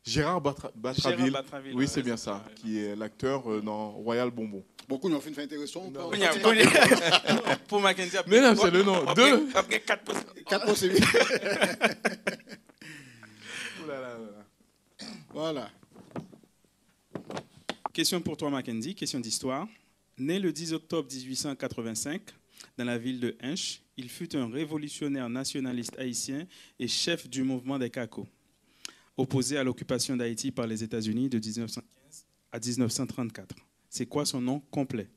Gérard Batraville. Batraville, Oui, ouais, c'est bien ça, qui est l'acteur dans Royal Bonbon. Beaucoup n'ont fait intéressant. Pour Mackenzie, Mais non, c'est le nom. Deux. Après 4 possibles. 4 possibilités. Voilà. Question pour toi, Mackenzie. Question d'histoire. Né le 10 octobre 1885 dans la ville de Hinche, il fut un révolutionnaire nationaliste haïtien et chef du mouvement des Cacos, opposé à l'occupation d'Haïti par les États-Unis de 1915 à 1934. C'est quoi son nom complet?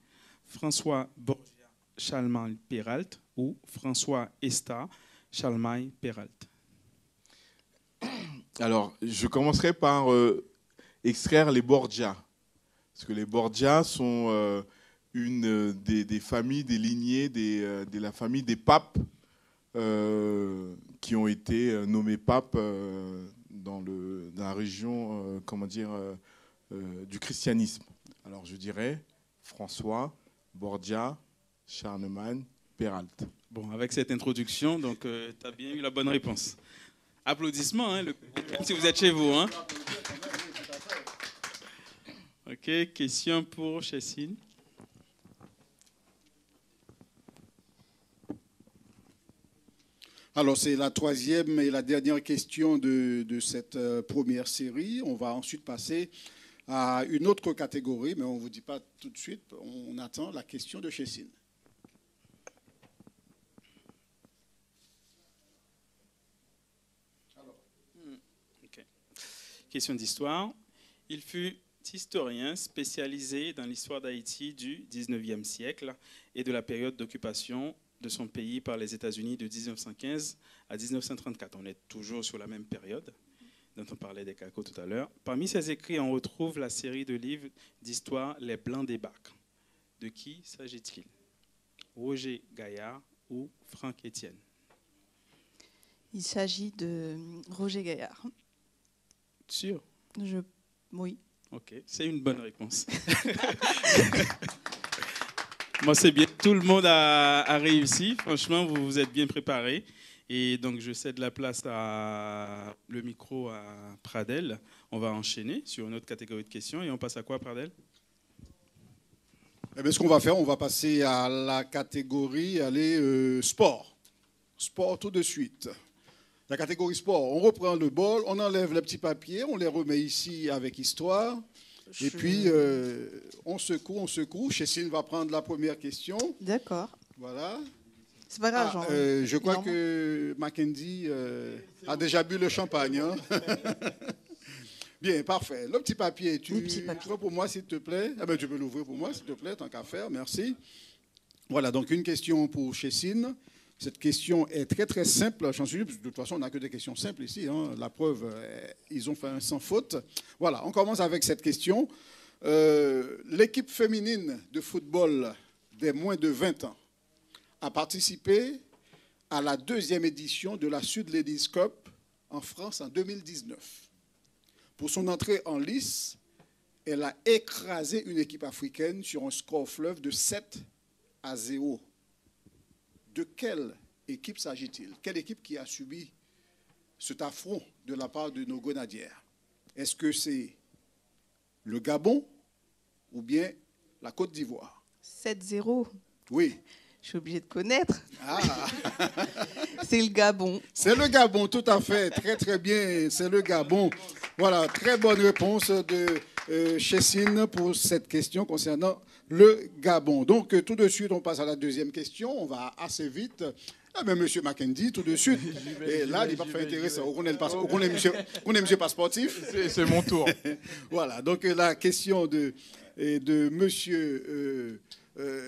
François Borgia Chalmaille-Peralt ou François Esta Chalmaille-Peralt? Alors, je commencerai par extraire les Borgia. Parce que les Borgia sont une des familles, des lignées de la famille des papes qui ont été nommés papes dans la région du christianisme. Alors, je dirais François Borgia Charlemagne Peralt. Bon, avec cette introduction, donc tu as bien eu la bonne réponse. Applaudissements, hein, si vous êtes chez vous. Hein. Ok, question pour Chessine. Alors, c'est la troisième et la dernière question de cette première série. On va ensuite passer à une autre catégorie, mais on ne vous dit pas tout de suite. On attend la question de Chessine. Okay. Question d'histoire. Il fut historien spécialisé dans l'histoire d'Haïti du 19e siècle et de la période d'occupation de son pays par les États-Unis de 1915 à 1934. On est toujours sur la même période dont on parlait des Cacos tout à l'heure. Parmi ses écrits, on retrouve la série de livres d'histoire Les Blancs débarquent. De qui s'agit-il? Roger Gaillard ou Franck Etienne? Il s'agit de Roger Gaillard. Sûr? Oui. Ok, c'est une bonne réponse. Moi, c'est bien. Tout le monde a réussi. Franchement, vous vous êtes bien préparés. Et donc, je cède la place le micro à Pradel. On va enchaîner sur une autre catégorie de questions. Et on passe à quoi, Pradel? Eh bien, ce qu'on va faire, on va passer à la catégorie sport. Sport tout de suite. La catégorie sport, on reprend le bol, on enlève les petits papiers, on les remet ici avec histoire. Et puis, on secoue. Chessine va prendre la première question. D'accord. Voilà. C'est pas grave, Jean. Je crois que Mackenzie a déjà bu le champagne. Hein. Bien, parfait. Le petit papier, tu l'ouvres pour moi, s'il te plaît. Ah ben, tu peux l'ouvrir pour moi, s'il te plaît, tant qu'à faire. Merci. Voilà, donc une question pour Chessine. Cette question est très, très simple. J'en suis sûr, parce que de toute façon, on n'a que des questions simples ici. Hein. La preuve, ils ont fait un sans faute. Voilà, on commence avec cette question. L'équipe féminine de football des moins de 20 ans a participé à la 2e édition de la Sud Ladies Cup en France en 2019. Pour son entrée en lice, elle a écrasé une équipe africaine sur un score fleuve de 7-0. De quelle équipe s'agit-il? Quelle équipe qui a subi cet affront de la part de nos grenadières? Est-ce que c'est le Gabon ou bien la Côte d'Ivoire? 7-0. Oui. Je suis obligée de connaître. Ah. C'est le Gabon. C'est le Gabon, tout à fait. Très, très bien. C'est le Gabon. Voilà, très bonne réponse de Chessine pour cette question concernant le Gabon. Donc, tout de suite, on passe à la deuxième question. On va assez vite. Ah ben, monsieur Mackenzie, tout de suite. Et là, il va faire intéressant. On est monsieur Passeportif. C'est mon tour. Voilà. Donc, la question de monsieur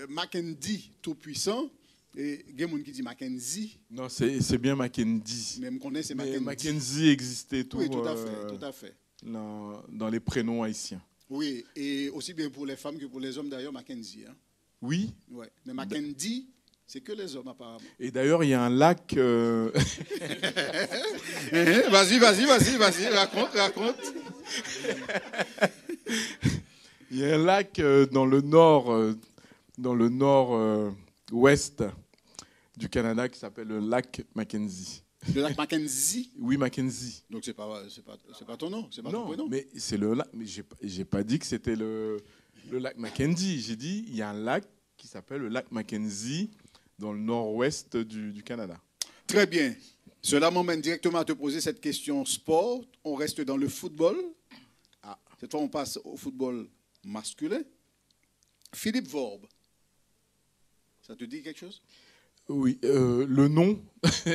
Mackenzie Tout-Puissant. Et il y a des gens qui disent Mackenzie. Non, c'est bien Mackenzie. Même qu'on est, c'est Mais Mackenzie. Mackenzie existait tout, Oui, tout à fait. Dans les prénoms haïtiens. Oui, et aussi bien pour les femmes que pour les hommes, d'ailleurs, Mackenzie. Hein. Oui. Ouais. Mais Mackenzie, c'est que les hommes, apparemment. Et d'ailleurs, il y a un lac... Vas-y, raconte. Il y a un lac dans le nord-ouest du Canada qui s'appelle le lac Mackenzie. Le lac Mackenzie? Oui, Mackenzie. Donc c'est pas ton nom, c'est pas ton Non, prénom. mais c'est le lac. Mais j'ai pas dit que c'était le lac Mackenzie. J'ai dit il y a un lac qui s'appelle le lac Mackenzie dans le nord-ouest du Canada. Très bien. Cela m'emmène directement à te poser cette question sport. On reste dans le football. Cette fois, on passe au football masculin. Philippe Vorbe. Ça te dit quelque chose? Oui, le nom.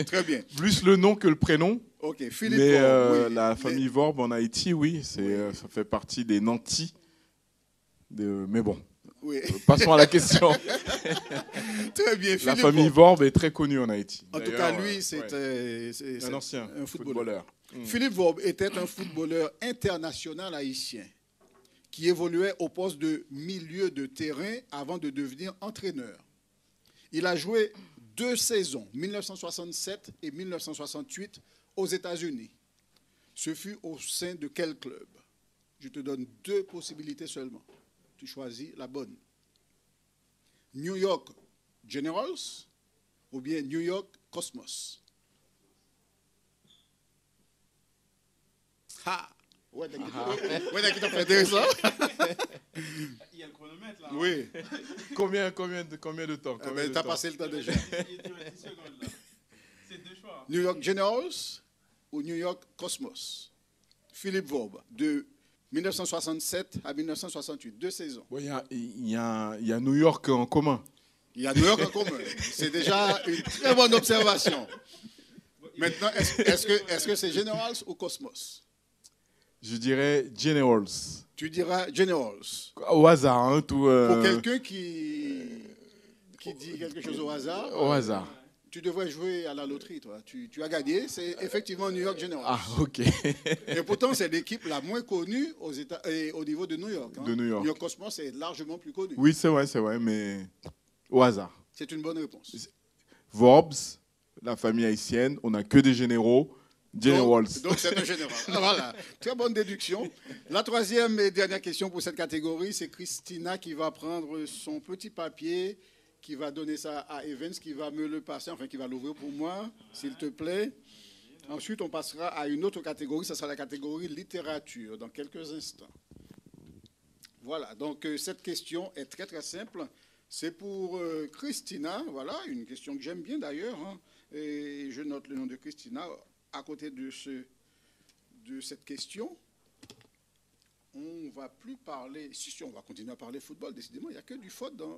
Très bien. Plus le nom que le prénom. Ok, Philippe mais Vorbe. Oui. La famille Vorbe en Haïti, oui, ça fait partie des nantis. Mais bon, oui. Passons à la question. Très bien, Philippe. La famille Vorbe est très connue en Haïti. En tout cas, lui, c'est un ancien footballeur. Philippe Vorbe était un footballeur international haïtien qui évoluait au poste de milieu de terrain avant de devenir entraîneur. Il a joué 2 saisons, 1967 et 1968, aux États-Unis. Ce fut au sein de quel club? Je te donne 2 possibilités seulement. Tu choisis la bonne. New York Generals ou bien New York Cosmos? Ah! Ouais, t'as fait intéressant. Il y a le chronomètre là. Oui. Combien de temps? T'as passé le temps déjà. Il te reste 10 secondes là. C'est 2 choix. New York Generals ou New York Cosmos? Philippe Vorbe, de 1967 à 1968, 2 saisons. Bon, il y a New York en commun. Il y a New York en commun. C'est déjà une très bonne observation. Maintenant, est-ce que c'est Generals ou Cosmos? Je dirais Generals. Tu diras Generals. Au hasard, hein, tout. Pour quelqu'un qui dit quelque chose au hasard. Au hasard. Tu devrais jouer à la loterie, toi. Tu as gagné. C'est effectivement New York Generals. Ah, ok. Et pourtant, c'est l'équipe la moins connue au niveau de New York. Hein. De New York. New York Cosmos est largement plus connu. Oui, c'est vrai, mais au hasard. C'est une bonne réponse. Vorbes, la famille haïtienne, on n'a que des généraux. Generals. Donc c'est un général. Voilà, très bonne déduction. La troisième et dernière question pour cette catégorie, c'est Christina qui va prendre son petit papier, qui va donner ça à Evans, qui va me le passer, enfin qui va l'ouvrir pour moi, s'il te plaît. Ensuite, on passera à une autre catégorie, ça sera la catégorie littérature, dans quelques instants. Voilà, donc cette question est très très simple. C'est pour Christina, voilà, une question que j'aime bien d'ailleurs, hein, et je note le nom de Christina. À côté de cette question, on ne va plus parler... Si, on va continuer à parler football, décidément. Il n'y a que du foot dans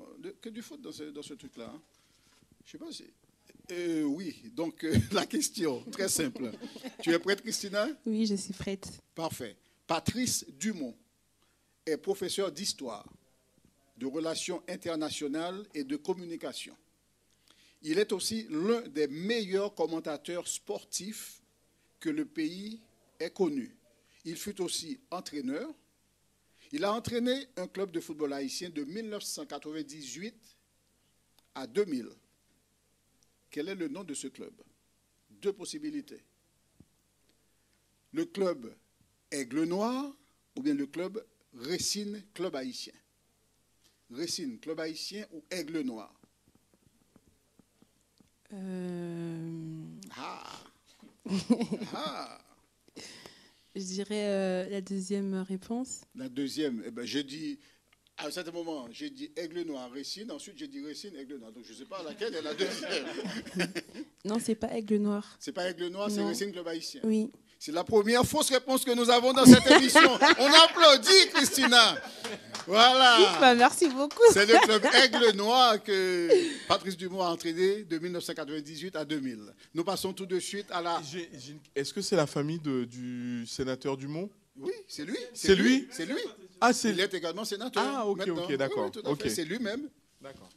ce truc-là. Hein. Je ne sais pas si... oui, donc la question, très simple. Tu es prête, Christina? Oui, je suis prête. Parfait. Patrice Dumont est professeur d'histoire, de relations internationales et de communication. Il est aussi l'un des meilleurs commentateurs sportifs que le pays ait connu. Il fut aussi entraîneur. Il a entraîné un club de football haïtien de 1998 à 2000. Quel est le nom de ce club? 2 possibilités. Le club Aigle Noir ou bien le club Racine Club Haïtien. Racine Club Haïtien ou Aigle Noir? Je dirais la deuxième réponse. La deuxième, eh ben, j'ai dit, à un certain moment, j'ai dit Aigle Noir, Racine, ensuite j'ai dit Racine, Aigle Noir. Donc je ne sais pas laquelle est la deuxième. Non, c'est pas Aigle Noir. C'est pas Aigle Noir, c'est Racine Club Haïtien. Oui. C'est la première fausse réponse que nous avons dans cette émission. On applaudit, Christina. Voilà. Bah, merci beaucoup. C'est le club Aigle Noir que Patrice Dumont a entraîné de 1998 à 2000. Nous passons tout de suite à la... Est-ce que c'est la famille du sénateur Dumont? Oui, c'est lui. C'est lui? C'est lui. Ah, il est également sénateur. Ah, ok, maintenant. ok, d'accord. Oui, tout à fait. C'est lui-même. D'accord.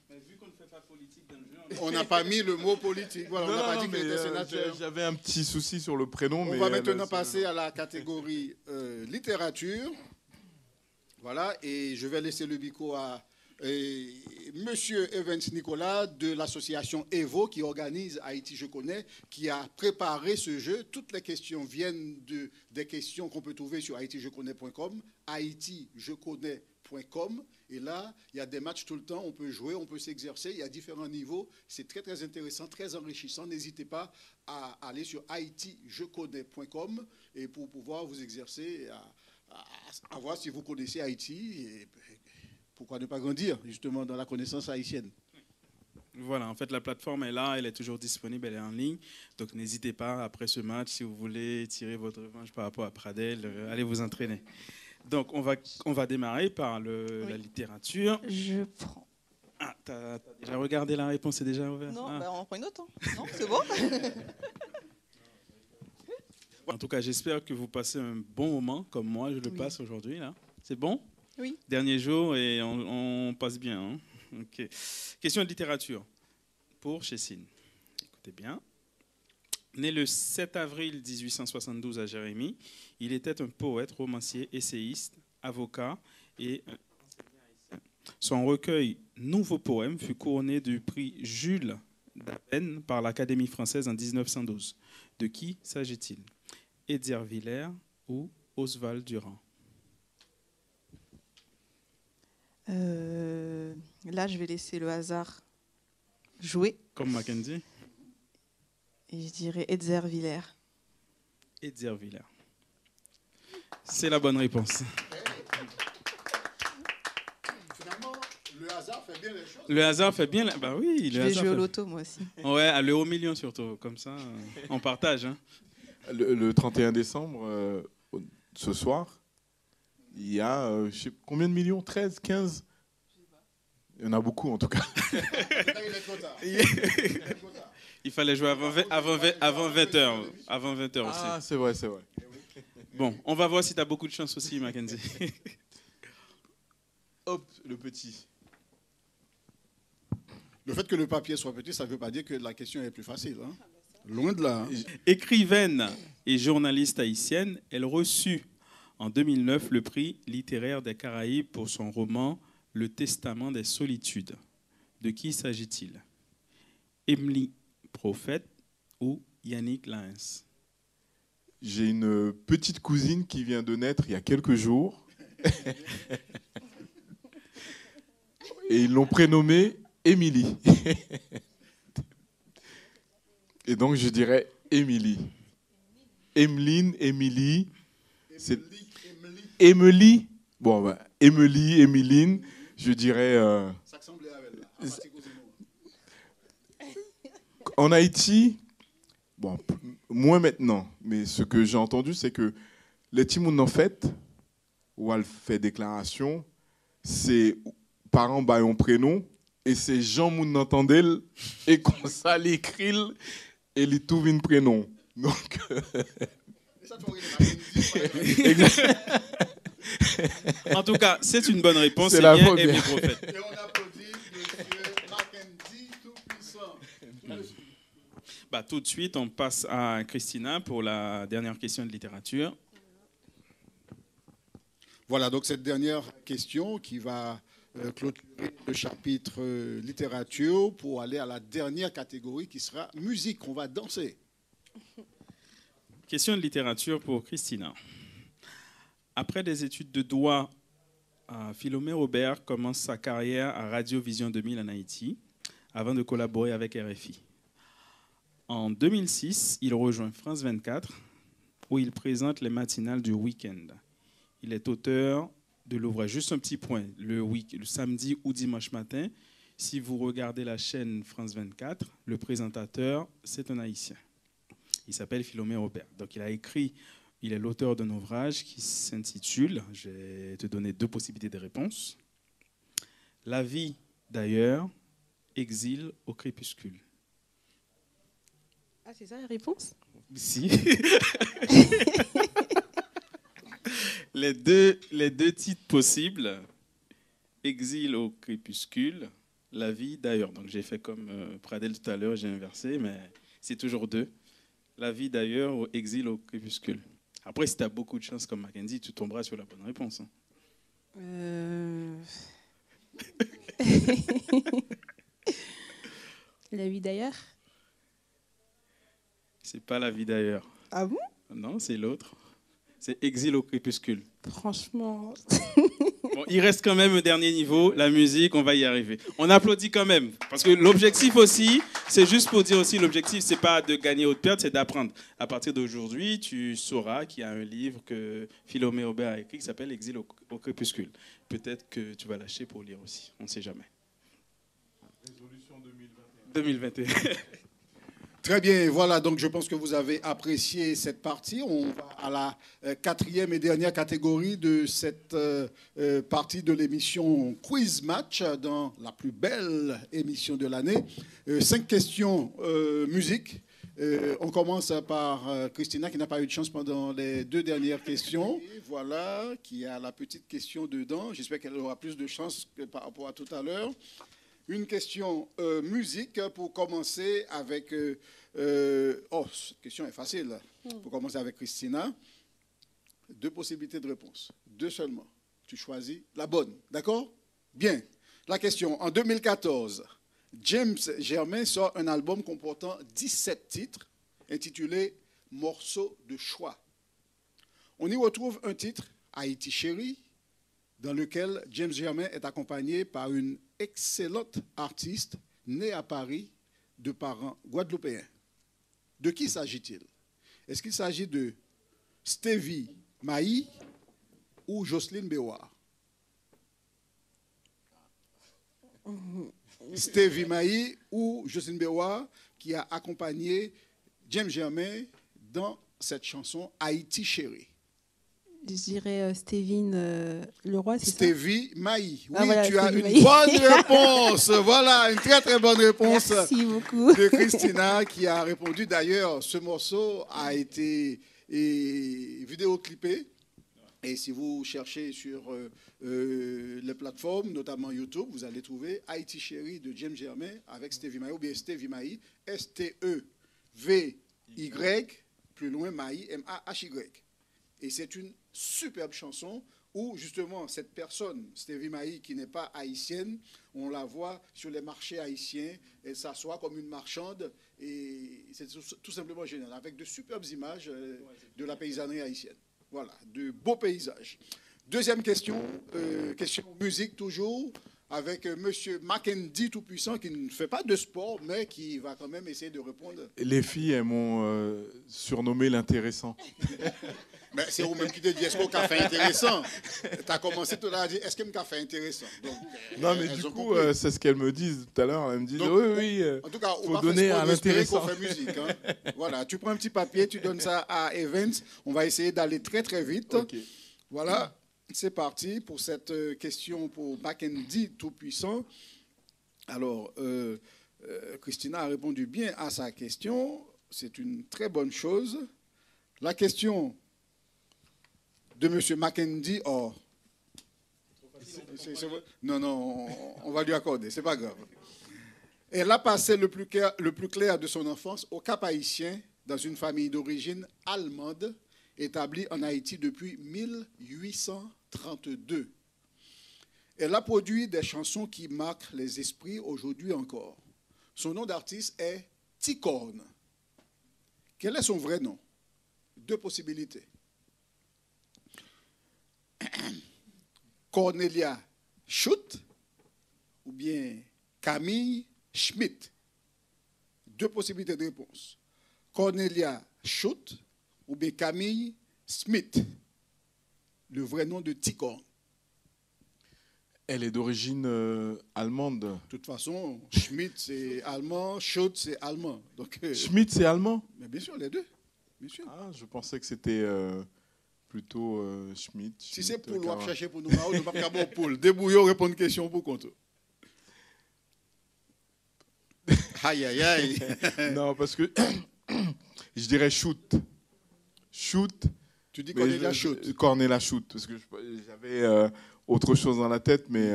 On n'a pas mis le mot politique. Voilà, on n'a pas dit qu'il était sénateur. J'avais un petit souci sur le prénom. On va maintenant passer à la catégorie littérature. Voilà, et je vais laisser le micro à Monsieur Evans Nicolas de l'association EVO qui organise Haïti Je Connais, qui a préparé ce jeu. Toutes les questions viennent des questions qu'on peut trouver sur haïtijeconnais.com, haïtijeconnais.com. Et là, il y a des matchs tout le temps, on peut jouer, on peut s'exercer, il y a différents niveaux. C'est très, très intéressant, très enrichissant. N'hésitez pas à aller sur haïtijeconnais.com et pour pouvoir vous exercer à voir si vous connaissez Haïti et pourquoi ne pas grandir justement dans la connaissance haïtienne. Voilà, en fait la plateforme est là, elle est toujours disponible, elle est en ligne. Donc n'hésitez pas, après ce match, si vous voulez tirer votre revanche par rapport à Pradel, allez vous entraîner. Donc on va démarrer par la littérature. Je prends. Ah, t'as déjà regardé la réponse, c'est déjà ouvert? Non, bah, on en prend une autre. Hein. Non, c'est bon. En tout cas, j'espère que vous passez un bon moment, comme moi, je le passe aujourd'hui. C'est bon? Oui. Dernier jour et on passe bien. Hein? Okay. Question de littérature pour Chessine. Écoutez bien. Né le 7 avril 1872 à Jérémie, il était un poète, romancier, essayiste, avocat et son recueil Nouveaux poèmes fut couronné du prix Jules d'Appenne par l'Académie française en 1912. De qui s'agit-il? Edzer Villers ou Oswald Durand? Là, je vais laisser le hasard jouer. Comme Mackenzie? Et je dirais Edzer Villers. Edzer Villers. C'est la bonne réponse. Finalement, le hasard fait bien les choses. Le hasard fait bien... Bah oui, je vais jouer au loto, moi aussi. Ouais, le haut million surtout. Comme ça, on partage. Hein. Le 31 décembre, ce soir, il y a je sais, combien de millions? 13, 15? Il y en a beaucoup en tout cas. Il fallait jouer avant 20h. Avant 20h aussi. Ah, c'est vrai, c'est vrai. Bon, on va voir si tu as beaucoup de chance aussi, Mackenzie. Hop, le petit. Le fait que le papier soit petit, ça ne veut pas dire que la question est plus facile. Hein. Loin de là. Hein. Écrivaine et journaliste haïtienne, elle reçut en 2009 le prix littéraire des Caraïbes pour son roman Le Testament des solitudes. De qui s'agit-il? Emily Prophète ou Yannick Laens? J'ai une petite cousine qui vient de naître il y a quelques jours. Et ils l'ont prénommée Émilie. Et donc je dirais Émilie. Emeline, Émilie. C'est Émilie. Bon, bah, Émilie, Émiline, je dirais. Ça ressemblait à elle. En Haïti, bon, moins maintenant, mais ce que j'ai entendu, c'est que les timouns en fait, où elle fait déclaration, c'est parents bah un prénom, et c'est Jean moun entendait, et comme ça l'écrit, et il trouve un prénom. Donc. En tout cas, c'est une bonne réponse. C'est la bien première. Émilie Prophète. Et on applaudit M. Mackenzie Tout-Puissant. Bah, tout de suite, on passe à Christina pour la dernière question de littérature. Voilà, donc cette dernière question qui va clôturer le chapitre littérature pour aller à la dernière catégorie qui sera musique. On va danser. Question de littérature pour Christina. Après des études de droit, Philomé Robert commence sa carrière à Radio Vision 2000 en Haïti avant de collaborer avec RFI. En 2006, il rejoint France 24 où il présente les matinales du week-end. Il est auteur de l'ouvrage. Juste un petit point, le samedi ou dimanche matin, si vous regardez la chaîne France 24, le présentateur, c'est un Haïtien. Il s'appelle Philomé Robert. Donc il est l'auteur d'un ouvrage qui s'intitule, je vais te donner 2 possibilités de réponse. La vie d'ailleurs, exil au crépuscule. Ah, c'est ça la réponse? Si. les deux titres possibles, exil au crépuscule, la vie d'ailleurs. Donc j'ai fait comme Pradel tout à l'heure, j'ai inversé, mais c'est toujours 2. La vie d'ailleurs ou exil au crépuscule. Après, si tu as beaucoup de chance comme Mackenzie, tu tomberas sur la bonne réponse. La vie d'ailleurs? C'est pas la vie d'ailleurs. Ah bon? Non, c'est l'autre. C'est exil au crépuscule. Franchement. Bon, il reste quand même un dernier niveau, la musique, on va y arriver. On applaudit quand même, parce que l'objectif aussi, c'est juste pour dire aussi, l'objectif, c'est pas de gagner ou de perdre, c'est d'apprendre. À partir d'aujourd'hui, tu sauras qu'il y a un livre que Philomé Aubert a écrit qui s'appelle Exil au crépuscule. Peut-être que tu vas lâcher pour lire aussi, on ne sait jamais. Résolution 2021. Très bien, voilà, donc je pense que vous avez apprécié cette partie. On va à la 4e et dernière catégorie de cette partie de l'émission Quiz Match, dans la plus belle émission de l'année. 5 questions musique. On commence par Christina, qui n'a pas eu de chance pendant les 2 dernières questions. Et voilà, qui a la petite question dedans. J'espère qu'elle aura plus de chance que par rapport à tout à l'heure. Une question musique pour commencer avec... cette question est facile. Pour commencer avec Christina, 2 possibilités de réponse. 2 seulement. Tu choisis la bonne. D'accord? Bien. La question. En 2014, James Germain sort un album comportant 17 titres intitulé « Morceaux de choix ». On y retrouve un titre, « Haïti chérie », dans lequel James Germain est accompagné par une excellente artiste née à Paris de parents guadeloupéens. De qui s'agit-il? Est-ce qu'il s'agit de Stevie Maï ou Jocelyne Béouard? Stevie Maï ou Jocelyne Béouard qui a accompagné James Germain dans cette chanson Haïti chérie. Je dirais Stévine Leroy, c'est ça? Stevie Maï. Oui, voilà, tu as Stevie une Maï. bonne réponse. Voilà, une très très bonne réponse. Merci beaucoup. De Christina qui a répondu. D'ailleurs, ce morceau a été vidéoclippé. Et si vous cherchez sur les plateformes, notamment YouTube, vous allez trouver Haïti chérie de James Germain avec Stevie Maï, ou bien Stevie Maï, S-T-E-V-Y, plus loin Maï, M-A-H-Y. Et c'est une superbe chanson où justement cette personne, Stevie Maï, qui n'est pas haïtienne, on la voit sur les marchés haïtiens, elle s'assoit comme une marchande et c'est tout simplement génial, avec de superbes images de la paysannerie haïtienne. Voilà, de beaux paysages. Deuxième question, question musique toujours, avec monsieur Mackenzie Tout-Puissant, qui ne fait pas de sport, mais qui va quand même essayer de répondre. Les filles, elles m'ont surnommé l'intéressant. Mais c'est vous-même qui te dit, est-ce qu'on a fait intéressant? Tu as commencé tout à dire, est-ce qu'on a fait intéressant? Donc, non, mais du coup, c'est ce qu'elles me disent tout à l'heure. Elles me disent, donc, oui, en tout cas, faut donner à l'intéressant. qu'on fait musique. Hein. Voilà, tu prends un petit papier, tu donnes ça à Evans. On va essayer d'aller très, très vite. Okay. Voilà, c'est parti pour cette question pour Mackenzie Tout-Puissant. Alors, Christina a répondu bien à sa question. C'est une très bonne chose. La question de M. Mackenzie, non, on va lui accorder, c'est pas grave. Elle a passé le plus clair de son enfance au Cap Haïtien, dans une famille d'origine allemande, établie en Haïti depuis 1832. Elle a produit des chansons qui marquent les esprits aujourd'hui encore. Son nom d'artiste est Ticorne. Quel est son vrai nom? 2 possibilités. Cornelia Schutt ou bien Camille Schmidt. 2 possibilités de réponse. Cornelia Schutt ou bien Camille Smith. Le vrai nom de Ticorne. Elle est d'origine allemande. De toute façon, Schmidt, c'est allemand, Schott, c'est allemand. Donc, Schmidt, c'est allemand? Mais bien sûr, les deux. Bien sûr. Ah, je pensais que c'était plutôt Schmidt. Si c'est pour nous chercher pour nous, nous ne pouvons pas pour débrouiller, répondre une question pour compte. Aïe, aïe, aïe. Non, parce que je dirais shoot. Shoot. Tu dis Cornelia Shoot. Cornelia Shoot, parce que j'avais autre chose dans la tête, mais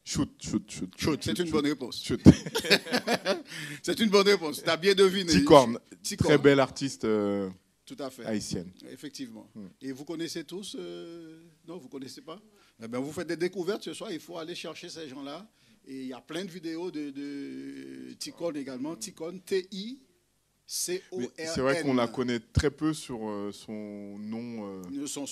shoot. C'est une bonne réponse. C'est une bonne réponse. Tu as bien deviné. Ticorne, très belle artiste tout à fait. Haïtienne. Effectivement. Et vous connaissez tous non, vous ne connaissez pas? Eh bien, vous faites des découvertes ce soir. Il faut aller chercher ces gens-là. Et il y a plein de vidéos de Ticorne également. Ticorne, Ticorn. C'est vrai qu'on la connaît très peu sur son nom.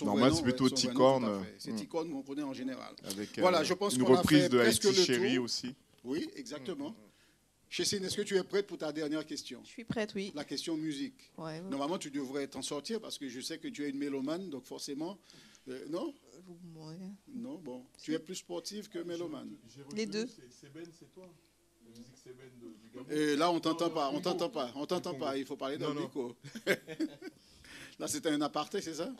Normal, c'est plutôt Ticorne. C'est Ticorne qu'on connaît en général. Avec voilà, je pense une qu'on a reprise fait de presque Haïti le Chérie tour. aussi. Oui, exactement. Chessine, est-ce que tu es prête pour ta dernière question? Je suis prête, oui. La question musique. Ouais. Normalement, tu devrais t'en sortir parce que je sais que tu es une mélomane, donc forcément... non? Ouais. Non, bon. Tu es plus sportive que mélomane. Les deux. C'est toi. La musique Seben du Gabon. Et là, on t'entend pas. On t'entend pas. Il faut parler dans le micro. Là, c'était un aparté, c'est ça?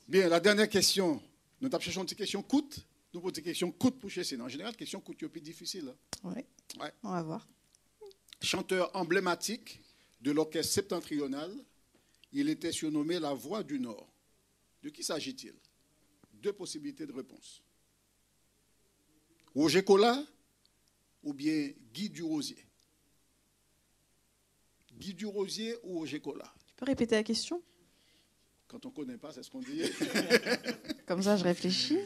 Bien, la dernière question. Nous avons cherché une petite question coûte. Nous posons une question coûte pour Chessine. En général, question coûte, c'est plus difficile. Oui. Ouais. On va voir. Chanteur emblématique de l'orchestre septentrional, il était surnommé la Voix du Nord. De qui s'agit-il? Deux possibilités de réponse. Roger Collat ou bien Guy Durosier? Guy Durosier ou Roger Collat? Tu peux répéter la question? Quand on ne connaît pas, c'est ce qu'on dit. Comme ça, je réfléchis.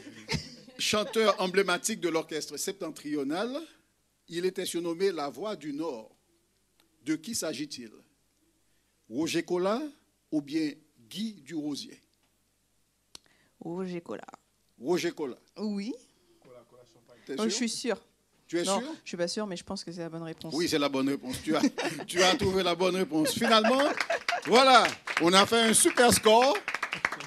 Chanteur emblématique de l'orchestre septentrional, il était surnommé la Voix du Nord. De qui s'agit-il? Roger Collat ou bien Guy Durosier? Roger Collat. Roger Collat. Oui. T'es sûr? Je suis sûre. Tu es non, sûr? je ne suis pas sûre, mais je pense que c'est la bonne réponse. Oui, c'est la bonne réponse. Tu as trouvé la bonne réponse. Finalement, voilà, on a fait un super score.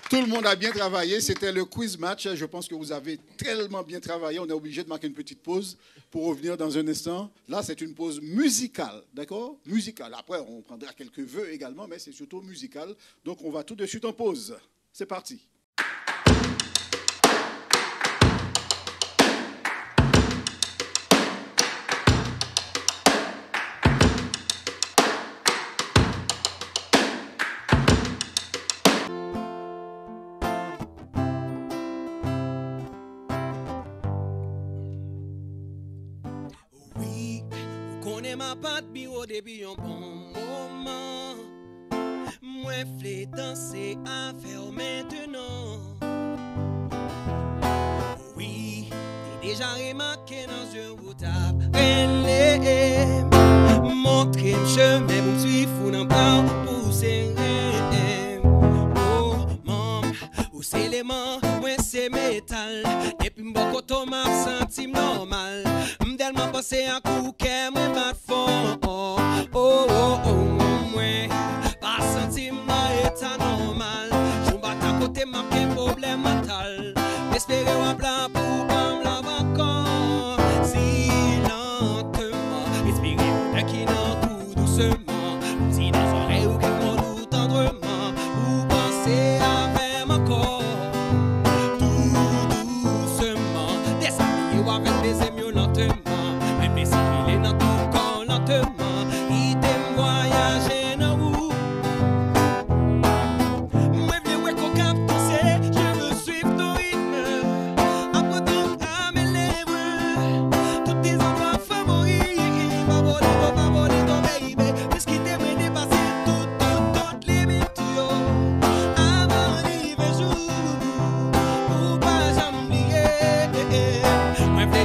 Tout le monde a bien travaillé. C'était le quiz match. Je pense que vous avez tellement bien travaillé. On est obligé de marquer une petite pause pour revenir dans un instant. Là, c'est une pause musicale, d'accord? Musicale. Après, on prendra quelques vœux également, mais c'est surtout musical. Donc, on va tout de suite en pause. C'est parti. Ma patte bio depuis un bon moment. Moi flé danser à faire maintenant. Oui, t'es déjà remarqué dans un routard. Montrez le chemin pour me suivre ou n'en pas pousser. Oh, maman, où c'est les mains, moi c'est métal. Et puis m'boko to m'a senti normal. M'dellement passé un coup qu'elle m'a bat fort. Oh, oh, oh, oh, moi, pas senti m'a état normal. J'en bat à côté m'a qu'un problème mental. Espérer un plan pour pas m'la encore. Si lentement, espérer qui n'en tout doucement. Si dans oreille ou qu'elle m'en tendrement. Ou penser avec mon corps. Avec des émieux lentement, même les il est dans tout corps lentement, il t'aime voyager dans où. Moi viens qu'on capte danser, je veux suivre ton rythme, après ton à mes lèvres, tous tes endroits favoris, favori ton baby, puisqu'il t'aime dépasser toutes les limites, avant l'arrivée jour, pour pas jamais oublier.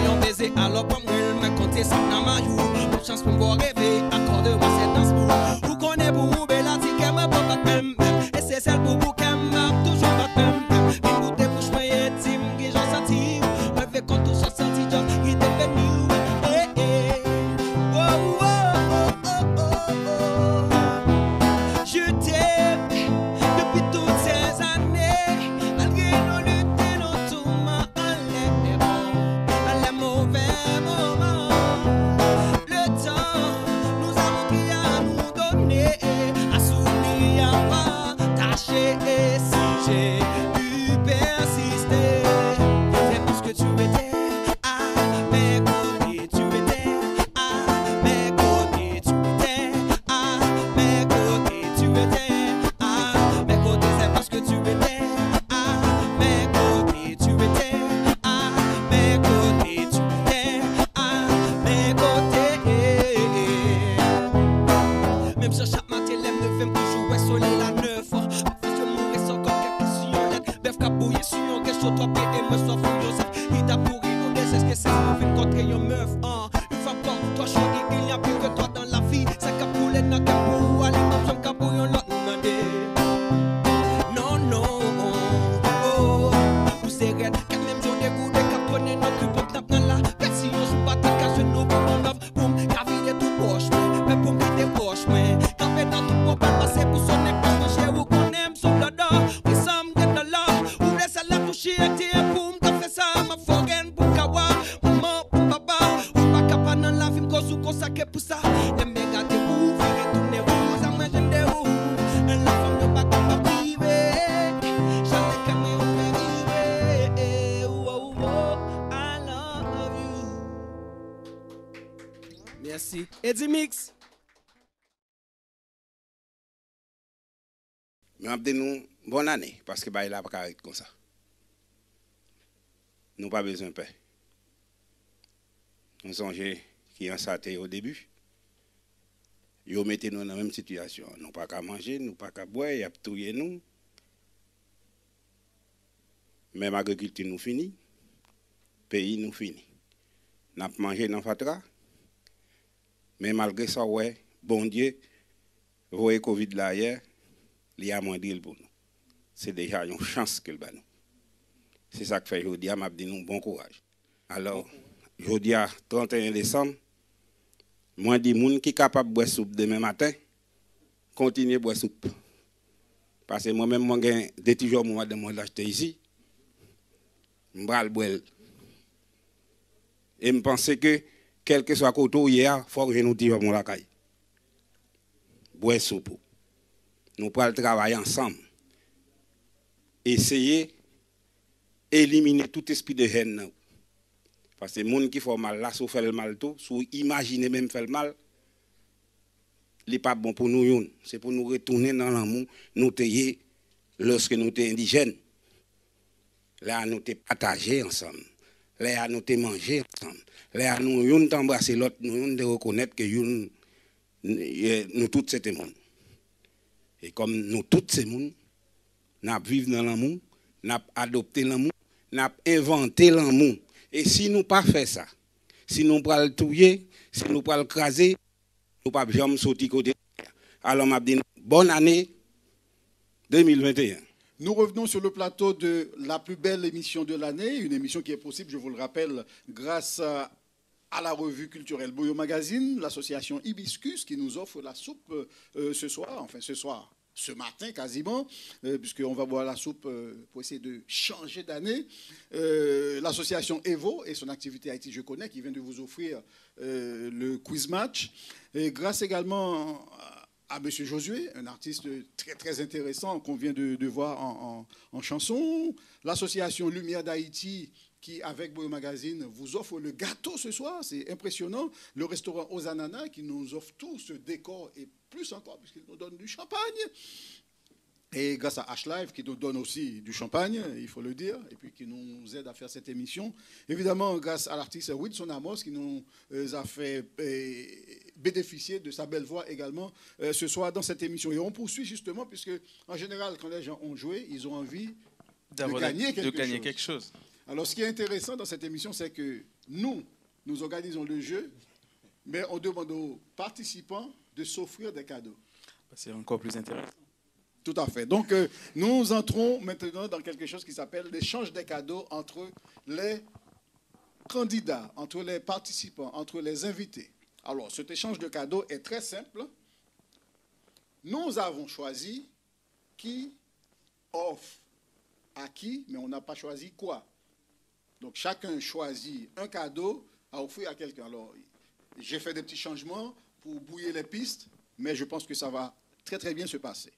Un baiser alors comme moi me compter ça dans ma joue. Bonne chance pour me rêver, accorde-moi cette danse pour. Vous connaissez pour vous, bella si qu'elle me porte même. Et c'est celle pour vous qu'elle m'a toujours pas même. Une goutte de bouche moyenne, team, qui j'en senti. Rêver quand tout ça senti, John, il est venu. Eh, eh. Oh, oh, oh, oh, oh. Je t'aime depuis toutes ces années. Malgré nos luttes et nos tourments en l'air. que pour ça. Les méga de vous, faire tourner vous, ça m'a gêné vous. La femme de pas comme ma privée. J'allais qu'à me faire. Oh, oh, oh, I love you. Merci. Eddie Mix. Mais on dit nous bonne année parce que bah il a pas carré comme ça. Nous pas besoin de paix. Nous songeons qui en santé au début. Ils mettez nous dans la même situation. Nous pas qu'à manger, nous pas qu'à boire, y a touyer nous. Même agriculture nous fini, pays nous fini. N'a pas mangé dans fatra. Mais malgré ça ouais, bon Dieu, voyez Covid là hier. Il y a moins d'île pour nous. C'est déjà une chance qu'il a nous. C'est ça que fait aujourd'hui, m'a dit nous bon courage. Alors, aujourd'hui, 31 décembre, moi dis moun qui capable de boire soupe demain matin, continuez à boire soupe. Parce que moi-même, moi j'ai des petits jours moi de moi l'acheter ici. Je vais boire. Et je pense que quel que soit côté hier, il faut que je nous dise mon la caille. Boire soupe. Nous pourrons travailler ensemble. Essayer d'éliminer tout esprit de haine. Parce que les gens qui font mal là, si fait le mal tout, si imaginer même faire le mal, ce n'est pas bon pour nous. C'est pour nous retourner dans l'amour, nous tailler lorsque nous sommes indigènes. Là, nous sommes partagés ensemble. Là, nous sommes mangés ensemble. Là, nous sommes embrassés l'autre, nous devons reconnaître que nous tous sommes monde. Et comme nous tous ces gens, nous vivons dans l'amour, nous avons adopté l'amour, nous avons inventé l'amour. Et si nous ne pas fait ça, si nous ne pas le touiller, si nous ne pas le craser, nous ne pas jamais sortir côté. Alors, je dis bonne année 2021. Nous revenons sur le plateau de la plus belle émission de l'année, une émission qui est possible, je vous le rappelle, grâce à la revue culturelle Boyo Magazine, l'association Hibiscus qui nous offre la soupe ce soir, ce matin quasiment, puisqu'on va boire la soupe pour essayer de changer d'année. L'association Evo et son activité Haïti Je Connais qui vient de vous offrir le quiz match. Et grâce également à M. Josué, un artiste très, très intéressant qu'on vient de voir en chanson. L'association Lumière d'Haïti qui, avec Boyo Magazine, vous offre le gâteau ce soir. C'est impressionnant. Le restaurant Aux Ananas qui nous offre tout ce décor et plus encore, puisqu'il nous donne du champagne. Et grâce à H-Live qui nous donne aussi du champagne, il faut le dire, et puis qui nous aide à faire cette émission. Évidemment, grâce à l'artiste Wilson Amos qui nous a fait bénéficier de sa belle voix également ce soir dans cette émission. Et on poursuit justement, puisque en général, quand les gens ont joué, ils ont envie de gagner quelque chose. Alors, ce qui est intéressant dans cette émission, c'est que nous organisons le jeu, mais on demande aux participants de s'offrir des cadeaux. C'est encore plus intéressant. Tout à fait. Donc, nous entrons maintenant dans quelque chose qui s'appelle l'échange des cadeaux entre les candidats, entre les participants, entre les invités. Alors, cet échange de cadeaux est très simple. Nous avons choisi qui offre à qui, mais on n'a pas choisi quoi. Donc, chacun choisit un cadeau à offrir à quelqu'un. Alors, j'ai fait des petits changements pour brouiller les pistes, mais je pense que ça va très, très bien se passer.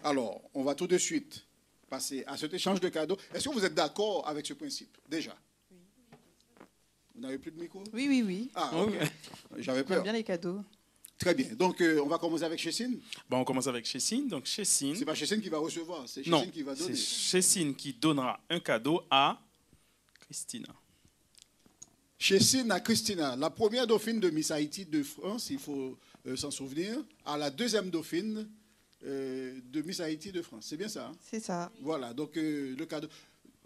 Alors, on va tout de suite passer à cet échange de cadeaux. Est-ce que vous êtes d'accord avec ce principe, déjà? Oui. Vous n'avez plus de micro? Oui. Ah, ok. J'avais peur. J'aime bien les cadeaux. Très bien. Donc, on va commencer avec Chessine. Bon, on commence avec Chessine. Donc, Chessine. C'est pas Chessine qui va recevoir, c'est Chessine qui va donner. C'est Chessine qui donnera un cadeau à Christina. Chessine à Christina, la première dauphine de Miss Haïti de France, il faut s'en souvenir, à la deuxième dauphine de Miss Haïti de France. C'est bien ça? Hein? C'est ça. Voilà, donc le cadeau.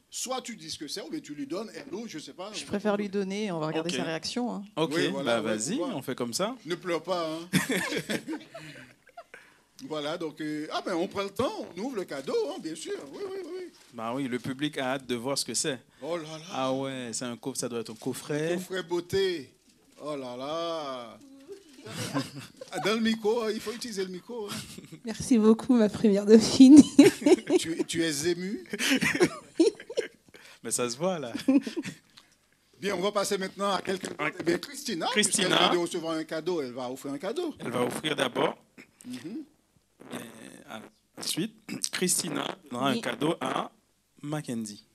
Soit tu dis ce que c'est, ou bien tu lui donnes, et l'autre, je ne sais pas. Je préfère lui donner, on va regarder sa réaction. Hein. Ok, oui, voilà, vas-y, on fait comme ça. Ne pleure pas. Hein. Voilà, donc, on prend le temps, on ouvre le cadeau, hein, bien sûr. Oui. Bah oui, le public a hâte de voir ce que c'est. Oh là là. Ah ouais, c'est ça doit être un coffret. Un coffret beauté. Oh là là. Dans le micro, il faut utiliser le micro. Hein. Merci beaucoup, ma première dauphine. tu es ému? Mais ça se voit là. Bien, on va passer maintenant à quelqu'un. Bien, Christina. Christina. Elle vient de recevoir un cadeau, elle va offrir un cadeau. Elle va offrir d'abord. Ensuite, Christina donnera un cadeau à Mackenzie.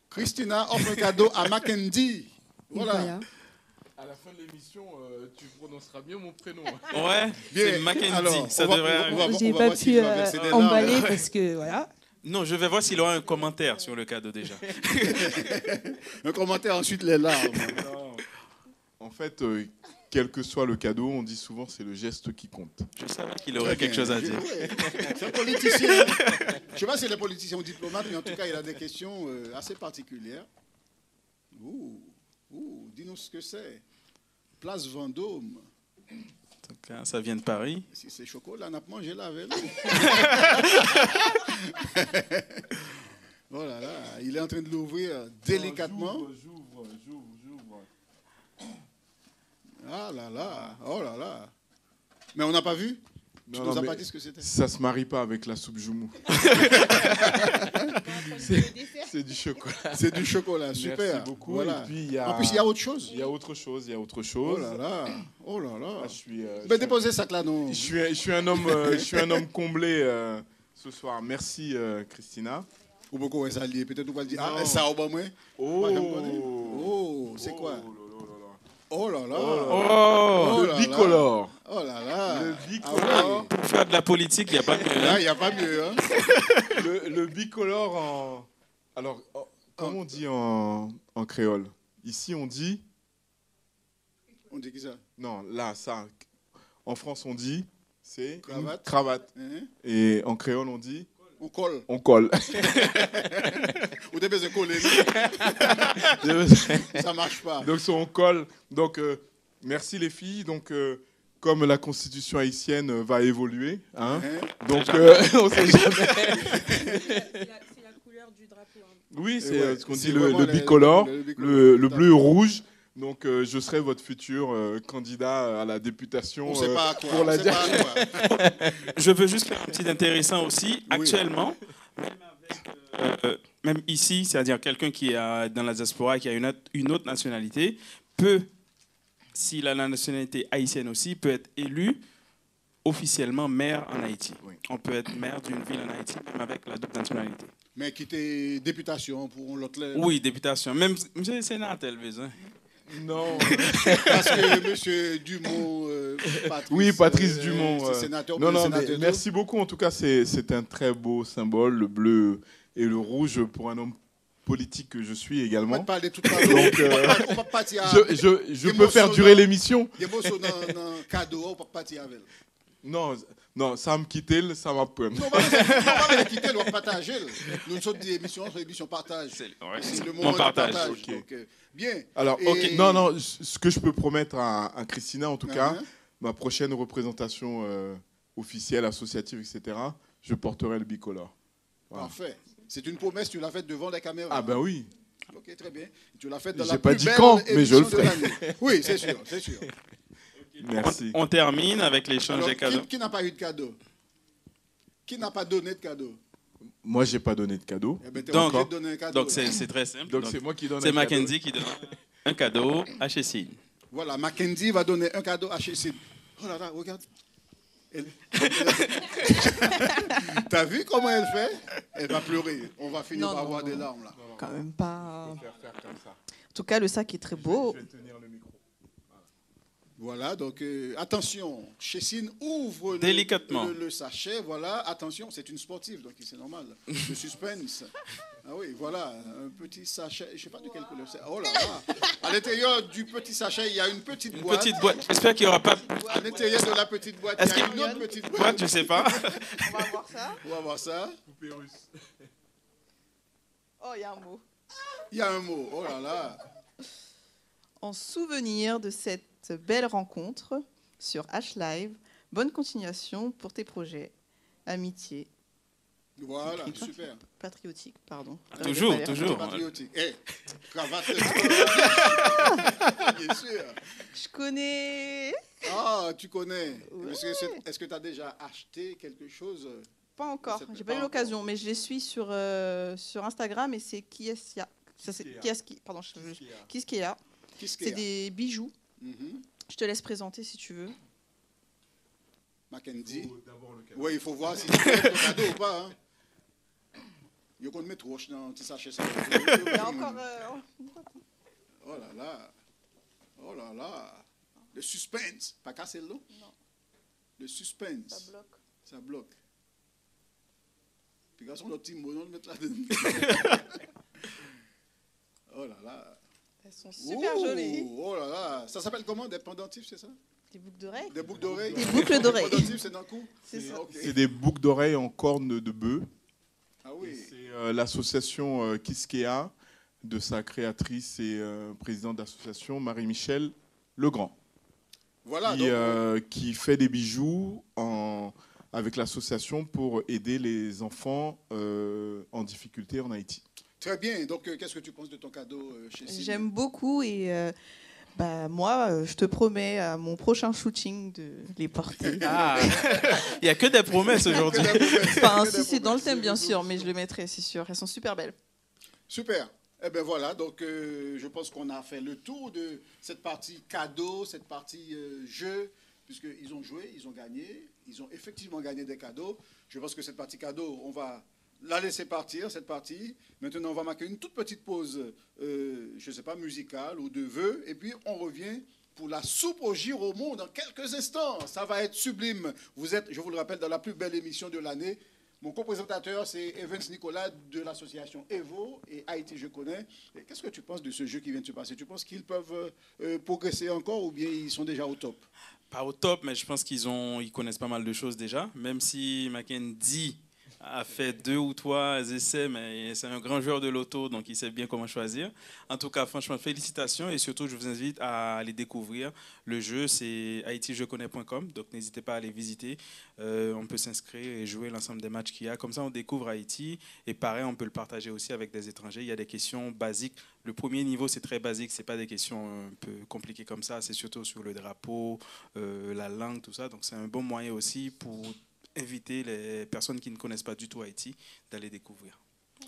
Christina offre un cadeau à Mackenzie. Voilà. À la fin de l'émission, tu prononceras bien mon prénom. Ouais, c'est Mackenzie. Alors, ça devrait... J'ai pas pu emballer parce que voilà. Non, je vais voir s'il aura un commentaire sur le cadeau déjà. Un commentaire, ensuite les larmes. En fait, quel que soit le cadeau, on dit souvent c'est le geste qui compte. Je savais qu'il aurait quelque chose à dire. C'est un politicien. Je ne sais pas si c'est les politiciens ou diplomates, mais en tout cas, il a des questions assez particulières. Dis-nous ce que c'est. Place Vendôme. En tout cas, ça vient de Paris. Si c'est chocolat, on a mangé la veille. Oh là là, il est en train de l'ouvrir délicatement. J'ouvre. Ah là là, oh là là. Mais on n'a pas vu? Tu nous as pas dit ce que c'était? Ça se marie pas avec la soupe joumou. C'est du chocolat. C'est du chocolat, super. Merci beaucoup. Voilà. Et puis, En plus, il y a autre chose. Il y a autre chose. Oh là là, oh là là. Ah, je suis. Mais déposez ça là, non? Je suis un homme comblé ce soir. Merci, Christina. Ou beaucoup est allié. Peut-être on va dire ça au moins. Oh, c'est quoi? Oh là là. Le bicolore. Oh là là. Le bicolore. Pour faire de la politique, il n'y a pas mieux. Là, il n'y a pas mieux. Hein? Le bicolore en. Alors, comment on dit en créole? Ici, on dit. On dit qui ça? Non, là, ça. En France, on dit. C'est cravate. Cravate. Et en créole, on dit. On colle. On colle. Ou des besoins coller. Ça marche pas. Donc, on colle. Donc, merci les filles. Donc, comme la constitution haïtienne va évoluer, hein, donc on sait jamais. C'est la couleur du drapeau. Hein. Oui, c'est ce qu'on dit vraiment le bicolore, le bleu et rouge. Donc, je serai votre futur candidat à la députation. On sait pas à quoi. Pour la dire. Je veux juste faire un petit intéressant aussi. Actuellement, même ici, c'est-à-dire quelqu'un qui est dans la diaspora et qui a une autre nationalité, peut, s'il a la nationalité haïtienne aussi, peut être élu officiellement maire en Haïti. Oui. On peut être maire d'une ville en Haïti, même avec la double nationalité. Mais quitter députation pour l'autre. Oui, députation. Même M. Sénateur, besoin. Non. Parce que M. Dumont, Patrice, oui, Patrice Dumont. Sénateur, non, mais merci beaucoup. En tout cas, c'est un très beau symbole, le bleu et le rouge, pour un homme politique que je suis également. On va parler tout à l'heure. On va partir. Je peux faire durer l'émission. Des mots dans un cadeau, on va partir avec. Non, ça me quitte, ça m'apprend. Non, on va quitter, on va partager. Nous sommes des émissions, partage. C'est le moment de partage. Okay. Donc, bien. Alors, ok. Non, ce que je peux promettre à Christina, en tout cas, ma prochaine représentation officielle, associative, etc., je porterai le bicolore. Voilà. Parfait. C'est une promesse, tu l'as faite devant la caméra. Ah ben oui. Ok, très bien. Tu l'as faite dans J'ai la pas plus dit belle quand, mais je le émission de ferai. l'année. Oui, c'est sûr, c'est sûr. Merci. On termine avec l'échange des cadeaux. Qui n'a pas eu de cadeau? Qui n'a pas donné de cadeau? Moi, j'ai pas donné de cadeau. Eh ben, t'es obligé de donner un cadeau. Donc, c'est très simple. Donc, c'est moi qui donne un C'est cadeau. Mackenzie qui donne un cadeau à Chessine. Voilà, Mackenzie va donner un cadeau à Chessine. Oh là là, regarde. T'as vu comment elle fait? Elle va pleurer. On va finir par avoir des larmes là. Quand même pas. Faire comme ça. En tout cas, le sac est très beau. Je vais tenir le micro. Voilà, donc attention, Chessine ouvre délicatement le sachet. Voilà, attention, c'est une sportive, donc c'est normal. Le suspense. Ah oui, voilà, un petit sachet. Je ne sais pas de quelle couleur c'est. Oh là là. À l'intérieur du petit sachet, il y a une petite boîte. Petite boîte. J'espère qu'il n'y aura pas. À l'intérieur de la petite boîte, il y a une autre petite boîte. Je ne sais pas. On va voir ça. On va voir ça. Poupée russe. Oh, il y a un mot. Il y a un mot. Oh là là. En souvenir de cette belle rencontre sur H-Live, bonne continuation pour tes projets. Amitié. Voilà, super. Patriotique, pardon. Toujours. Patriotique. Eh, cravate. Bien sûr. Je connais. Ah, tu connais. Ouais. Est-ce que tu as déjà acheté quelque chose? Pas encore. J'ai pas eu l'occasion, mais je les suis sur Instagram et c'est Kieskia. Pardon, Kieskia. Qu'est-ce qu'il y C'est a? des bijoux. Mhm. Je te laisse présenter si tu veux. Mackenzie. Oui, il faut voir si tu fais ton cadeau ou pas. Hein. Il y a qu'on met trop dans un petit sachet. Il y a encore... Oh là là. Oh là là. Le suspense. Pas casser l'eau? Non. Le suspense. Ça bloque. Ça bloque. Puis, garçon, le petit mot, on le met là-dedans. Oh là là. Elles sont super jolies. Oh là là. Ça s'appelle comment? Des pendentifs, c'est ça? Des boucles d'oreilles. Des boucles d'oreilles. Des boucles d'oreilles. Des pendentifs, c'est d'un coup? C'est ça. Ok. C'est des boucles d'oreilles en corne de bœuf. Ah oui. C'est l'association Kiskea, de sa créatrice et présidente d'association, Marie-Michel Legrand. Voilà. Qui fait des bijoux avec l'association pour aider les enfants en difficulté en Haïti. Très bien. Donc, qu'est-ce que tu penses de ton cadeau chez Cine? J'aime beaucoup et moi, je te promets à mon prochain shooting de les porter. Ah, il n'y a que des promesses aujourd'hui. Enfin, si c'est dans le thème, bien sûr, mais je le mettrai, c'est sûr. Elles sont super belles. Super. Eh bien voilà, donc je pense qu'on a fait le tour de cette partie cadeau, cette partie jeu, puisqu'ils ont joué, ils ont gagné, ils ont effectivement gagné des cadeaux. Je pense que cette partie cadeau, on va la laisser partir, cette partie. Maintenant, on va marquer une toute petite pause, je ne sais pas, musicale ou de vœux, et puis on revient pour la soupe au Giromont dans quelques instants. Ça va être sublime. Vous êtes, je vous le rappelle, dans la plus belle émission de l'année. Mon co-présentateur, c'est Evans Nicolas de l'association Evo et Haïti, je connais. Qu'est-ce que tu penses de ce jeu qui vient de se passer? Tu penses qu'ils peuvent progresser encore ou bien ils sont déjà au top? Pas au top, mais je pense qu'ils connaissent pas mal de choses déjà. Même si Mackenzie a fait 2 ou 3 essais, mais c'est un grand joueur de loto, donc il sait bien comment choisir. En tout cas, franchement, félicitations et surtout, je vous invite à aller découvrir le jeu. C'est haitijeconnais.com, donc n'hésitez pas à aller visiter. On peut s'inscrire et jouer l'ensemble des matchs qu'il y a. Comme ça, on découvre Haïti et pareil, on peut le partager aussi avec des étrangers. Il y a des questions basiques. Le premier niveau, c'est très basique. C'est pas des questions un peu compliquées comme ça. C'est surtout sur le drapeau, la langue, tout ça. Donc, c'est un bon moyen aussi pour inviter les personnes qui ne connaissent pas du tout Haïti d'aller découvrir.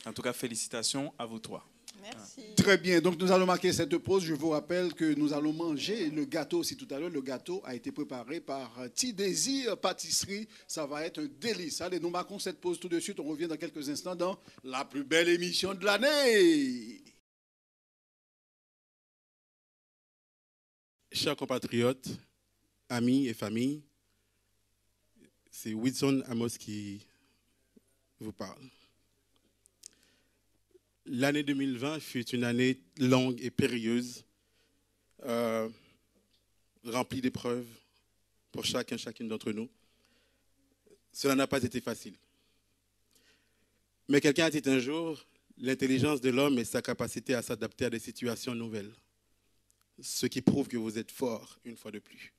En tout cas, félicitations à vous 3. Merci. Très bien, donc nous allons marquer cette pause. Je vous rappelle que nous allons manger le gâteau aussi tout à l'heure. Le gâteau a été préparé par T-Désir Pâtisserie. Ça va être un délice. Allez, nous marquons cette pause tout de suite. On revient dans quelques instants dans la plus belle émission de l'année. Chers compatriotes, amis et familles, c'est Wilson Amos qui vous parle. L'année 2020 fut une année longue et périlleuse, remplie d'épreuves pour chacune d'entre nous. Cela n'a pas été facile. Mais quelqu'un a dit un jour, l'intelligence de l'homme est sa capacité à s'adapter à des situations nouvelles, ce qui prouve que vous êtes fort une fois de plus.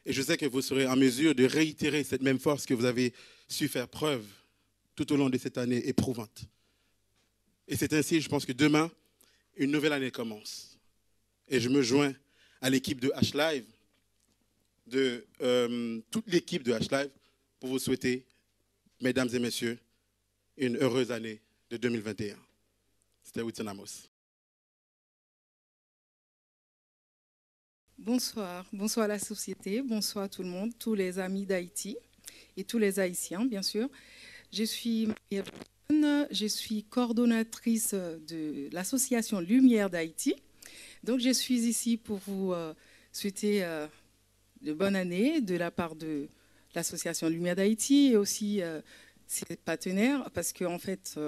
Et je sais que vous serez en mesure de réitérer cette même force que vous avez su faire preuve tout au long de cette année éprouvante. Et c'est ainsi, je pense que demain, une nouvelle année commence. Et je me joins à l'équipe de H-Live, toute l'équipe de H-Live, pour vous souhaiter, mesdames et messieurs, une heureuse année de 2021. C'était Wilson Amos. Bonsoir, bonsoir à la société, bonsoir à tout le monde, tous les amis d'Haïti et tous les Haïtiens, bien sûr. Je suis Marie-Hélène, je suis coordonnatrice de l'association Lumière d'Haïti. Donc, je suis ici pour vous souhaiter de bonnes années de la part de l'association Lumière d'Haïti et aussi ses partenaires, parce qu'en fait,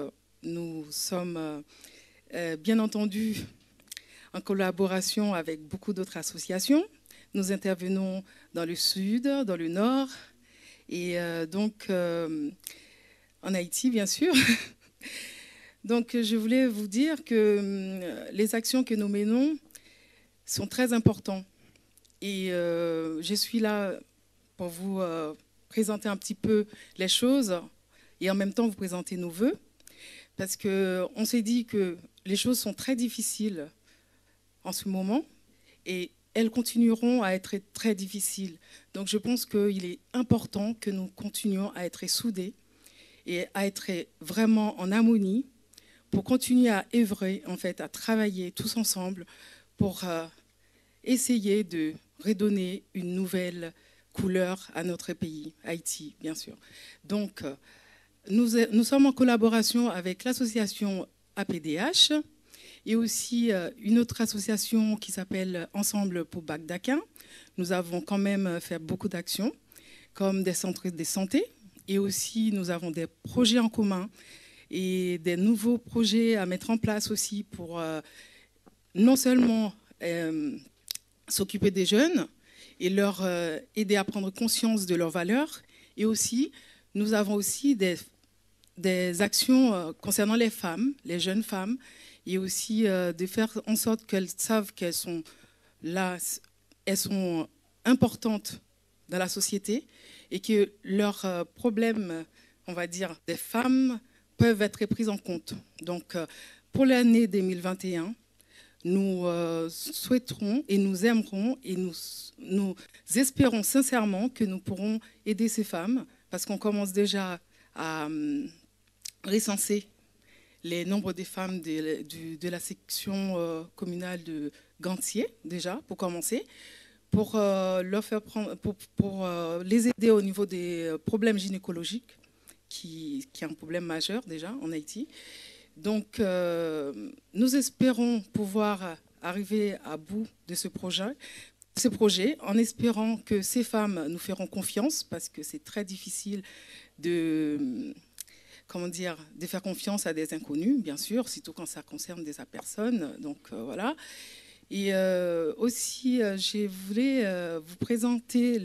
nous sommes bien entendu en collaboration avec beaucoup d'autres associations. Nous intervenons dans le sud, dans le nord, et donc en Haïti, bien sûr. Donc, je voulais vous dire que les actions que nous menons sont très importantes. Et je suis là pour vous présenter un petit peu les choses et en même temps vous présenter nos vœux. Parce qu'on s'est dit que les choses sont très difficiles en ce moment et elles continueront à être très difficiles. Donc je pense qu'il est important que nous continuions à être soudés et à être vraiment en harmonie pour continuer à œuvrer, en fait, à travailler tous ensemble pour essayer de redonner une nouvelle couleur à notre pays, Haïti, bien sûr. Donc, nous sommes en collaboration avec l'association APDH et aussi une autre association qui s'appelle Ensemble pour Bac d'Aquin. Nous avons quand même fait beaucoup d'actions, comme des centres de santé, et aussi nous avons des projets en commun et des nouveaux projets à mettre en place aussi pour non seulement s'occuper des jeunes et leur aider à prendre conscience de leurs valeurs, et aussi nous avons aussi des actions concernant les femmes, les jeunes femmes, et aussi de faire en sorte qu'elles savent qu'elles sont là, elles sont importantes dans la société et que leurs problèmes, on va dire, des femmes peuvent être pris en compte. Donc, pour l'année 2021, nous souhaiterons et nous aimerons et nous espérons sincèrement que nous pourrons aider ces femmes, parce qu'on commence déjà à recenser les nombres des femmes de la section communale de Gantier, déjà, pour commencer, pour les aider au niveau des problèmes gynécologiques, qui est un problème majeur déjà en Haïti. Donc, nous espérons pouvoir arriver à bout de ce projet, en espérant que ces femmes nous feront confiance, parce que c'est très difficile de faire confiance à des inconnus, bien sûr, surtout quand ça concerne des personnes. Donc, voilà. Et aussi, je voulais vous présenter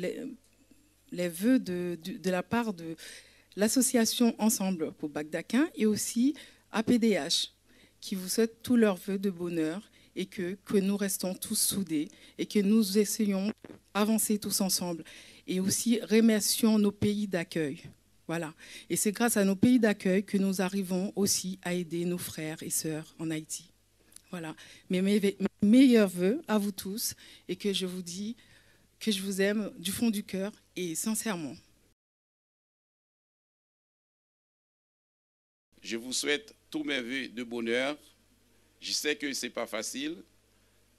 les vœux de la part de l'association Ensemble pour Bac d'Aquin et aussi APDH, qui vous souhaite tous leurs vœux de bonheur et que nous restons tous soudés et que nous essayons d'avancer tous ensemble. Et aussi, remercions nos pays d'accueil. Voilà. Et c'est grâce à nos pays d'accueil que nous arrivons aussi à aider nos frères et sœurs en Haïti. Voilà. Mes meilleurs vœux à vous tous et que je vous dis que je vous aime du fond du cœur et sincèrement. Je vous souhaite tous mes vœux de bonheur. Je sais que ce n'est pas facile,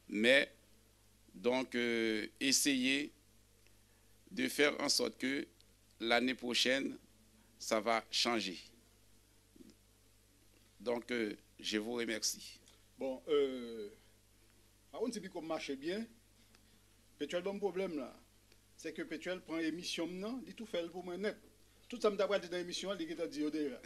mais donc essayez de faire en sorte que l'année prochaine, ça va changer. Donc, je vous remercie. Bon, on dit qu'on marche bien. Pétuel, bon problème là, c'est que Pétuel prend émission maintenant, il tout fait pour moi net. Tout ça me d'abord dans l'émission, il est dit déjà.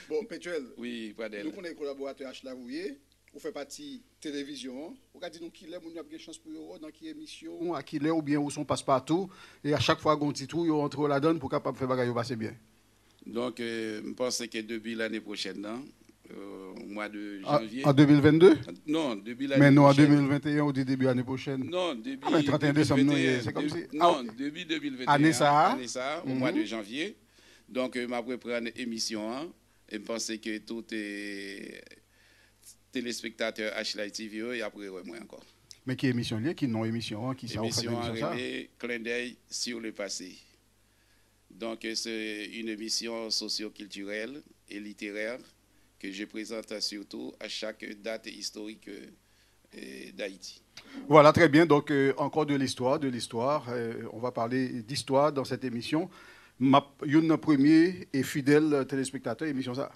Bon, Pétuel. Oui, Pradel. Nous connaissons collaborateur H. Lavouye, on fait partie télévision. On a dit nous qui l'aime, on a une chance pour eux dans qui émission, à qui l'aime ou bien où sont passe-partout. Et à chaque fois qu'on dit tout, ils rentrent la donne pour capable faire bagaille passer bien. Donc, je pense que depuis l'année prochaine, au mois de janvier. En 2022? Non, depuis l'année prochaine. Mais non, en 2021 ou début l'année prochaine? Non, depuis. Ah, 31 décembre, c'est comme si. Non, depuis 2021. Année ça, au mois de janvier. Donc, je vais prendre l'émission et je pense que tout est téléspectateur HLI TV et après, moi encore. Mais qui émission liée, qui non émission, qui ça? Émission arrivée, clin d'œil sur le passé. Donc, c'est une émission socio-culturelle et littéraire que je présente surtout à chaque date historique d'Haïti. Voilà, très bien. Donc, encore de l'histoire. On va parler d'histoire dans cette émission. Une premier et fidèle téléspectateur, émission ça.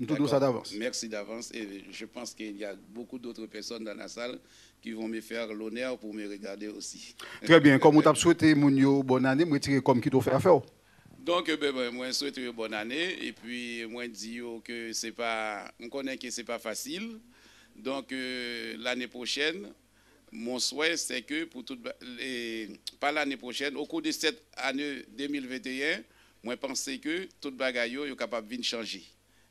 Tout ça d'avance. Merci d'avance. Et je pense qu'il y a beaucoup d'autres personnes dans la salle qui vont me faire l'honneur pour me regarder aussi. Très bien. Comme vous avez souhaité, Mounio, bonne année, moi, je comme qui t'a fait affaire. Donc, moi, je souhaite une bonne année. Et puis, moi, je dis que c'est pas, on connaît que ce n'est pas facile. Donc, l'année prochaine, mon souhait, c'est que, pas l'année prochaine, au cours de cette année 2021, moi, je pense que toute bagaille est capable de changer.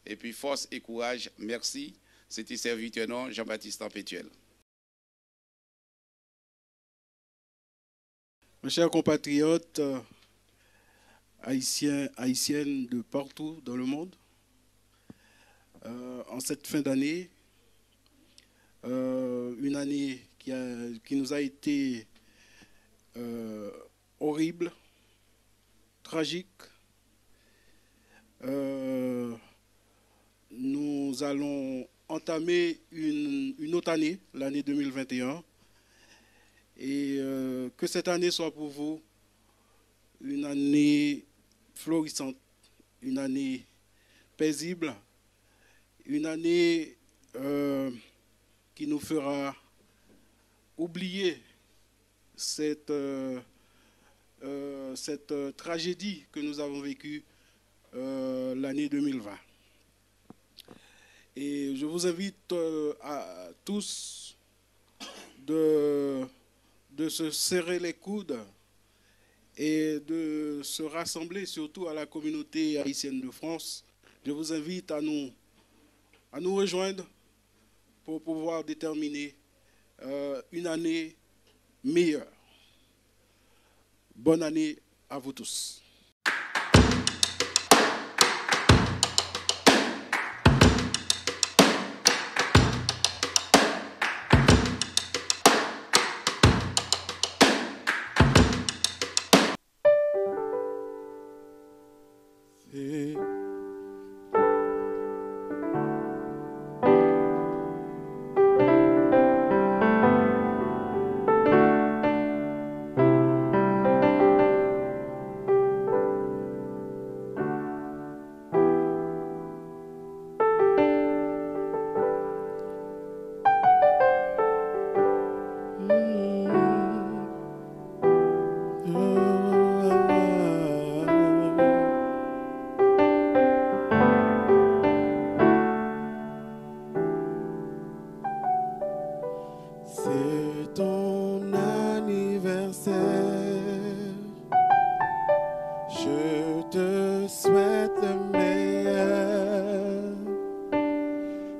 Et puis, force et courage, merci. C'était serviteur non, Jean-Baptiste Pétuel. Mes chers compatriotes, haïtiens, haïtiennes de partout dans le monde, en cette fin d'année, une année qui nous a été horrible, tragique. Nous allons entamer une autre année, l'année 2021, et que cette année soit pour vous une année florissante, une année paisible, une année qui nous fera oublier cette tragédie que nous avons vécue l'année 2020. Et je vous invite à tous de se serrer les coudes et de se rassembler, surtout à la communauté haïtienne de France. Je vous invite à nous rejoindre pour pouvoir déterminer une année meilleure. Bonne année à vous tous. C'est ton anniversaire. Je te souhaite le meilleur.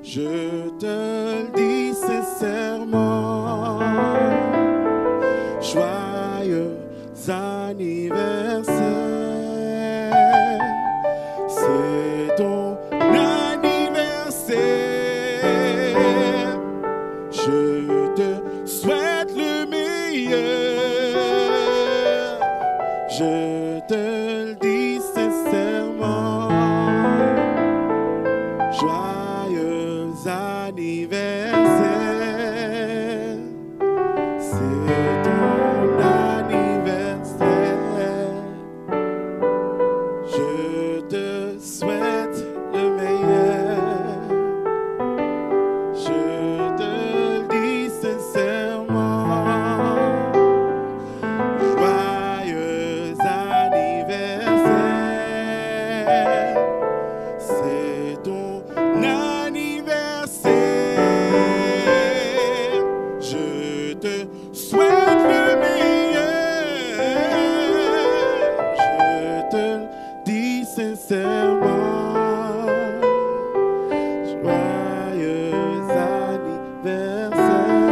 Je te le dis sincèrement. Joyeux anniversaire. C'est ton anniversaire. Je te souhaite le meilleur. Je te le dis sincèrement. Joyeux anniversaire. C'est ton anniversaire. Je te souhaite le meilleur. Je te le dis sincèrement. Joyeux anniversaire. C'est ton anniversaire. Je te souhaite le meilleur. Je te le dis sincèrement. Joyeux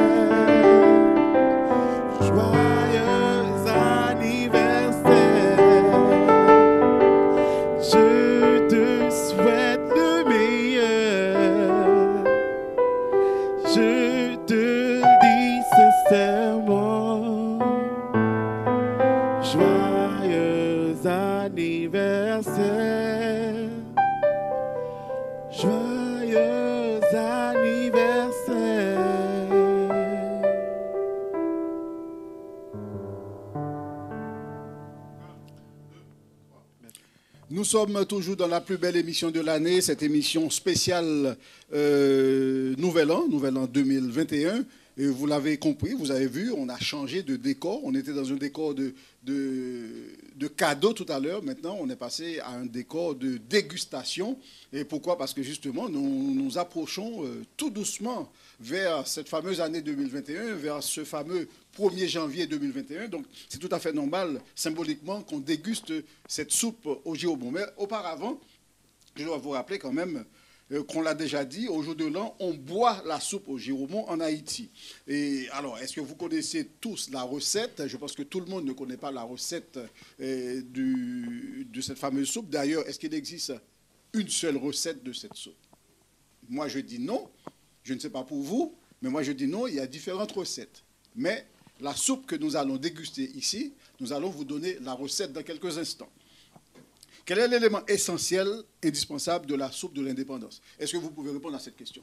anniversaire. Joyeux anniversaire. Je te souhaite le meilleur. Je te le dis sincèrement. Joyeux anniversaire. Joyeux anniversaire. Nous sommes toujours dans la plus belle émission de l'année, cette émission spéciale Nouvel An 2021. Et vous l'avez compris, vous avez vu, on a changé de décor. On était dans un décor de cadeaux tout à l'heure. Maintenant, on est passé à un décor de dégustation. Et pourquoi? Parce que justement, nous nous approchons tout doucement vers cette fameuse année 2021, vers ce fameux 1er janvier 2021. Donc, c'est tout à fait normal, symboliquement, qu'on déguste cette soupe au giromon. Mais auparavant, je dois vous rappeler quand même qu'on l'a déjà dit, au jour de l'an, on boit la soupe au giromon en Haïti. Et alors, est-ce que vous connaissez tous la recette? Je pense que tout le monde ne connaît pas la recette de cette fameuse soupe. D'ailleurs, est-ce qu'il existe une seule recette de cette soupe? Moi, je dis non. Je ne sais pas pour vous, mais moi, je dis non. Il y a différentes recettes. Mais la soupe que nous allons déguster ici, nous allons vous donner la recette dans quelques instants. Quel est l'élément essentiel, indispensable de la soupe de l'indépendance? Est-ce que vous pouvez répondre à cette question?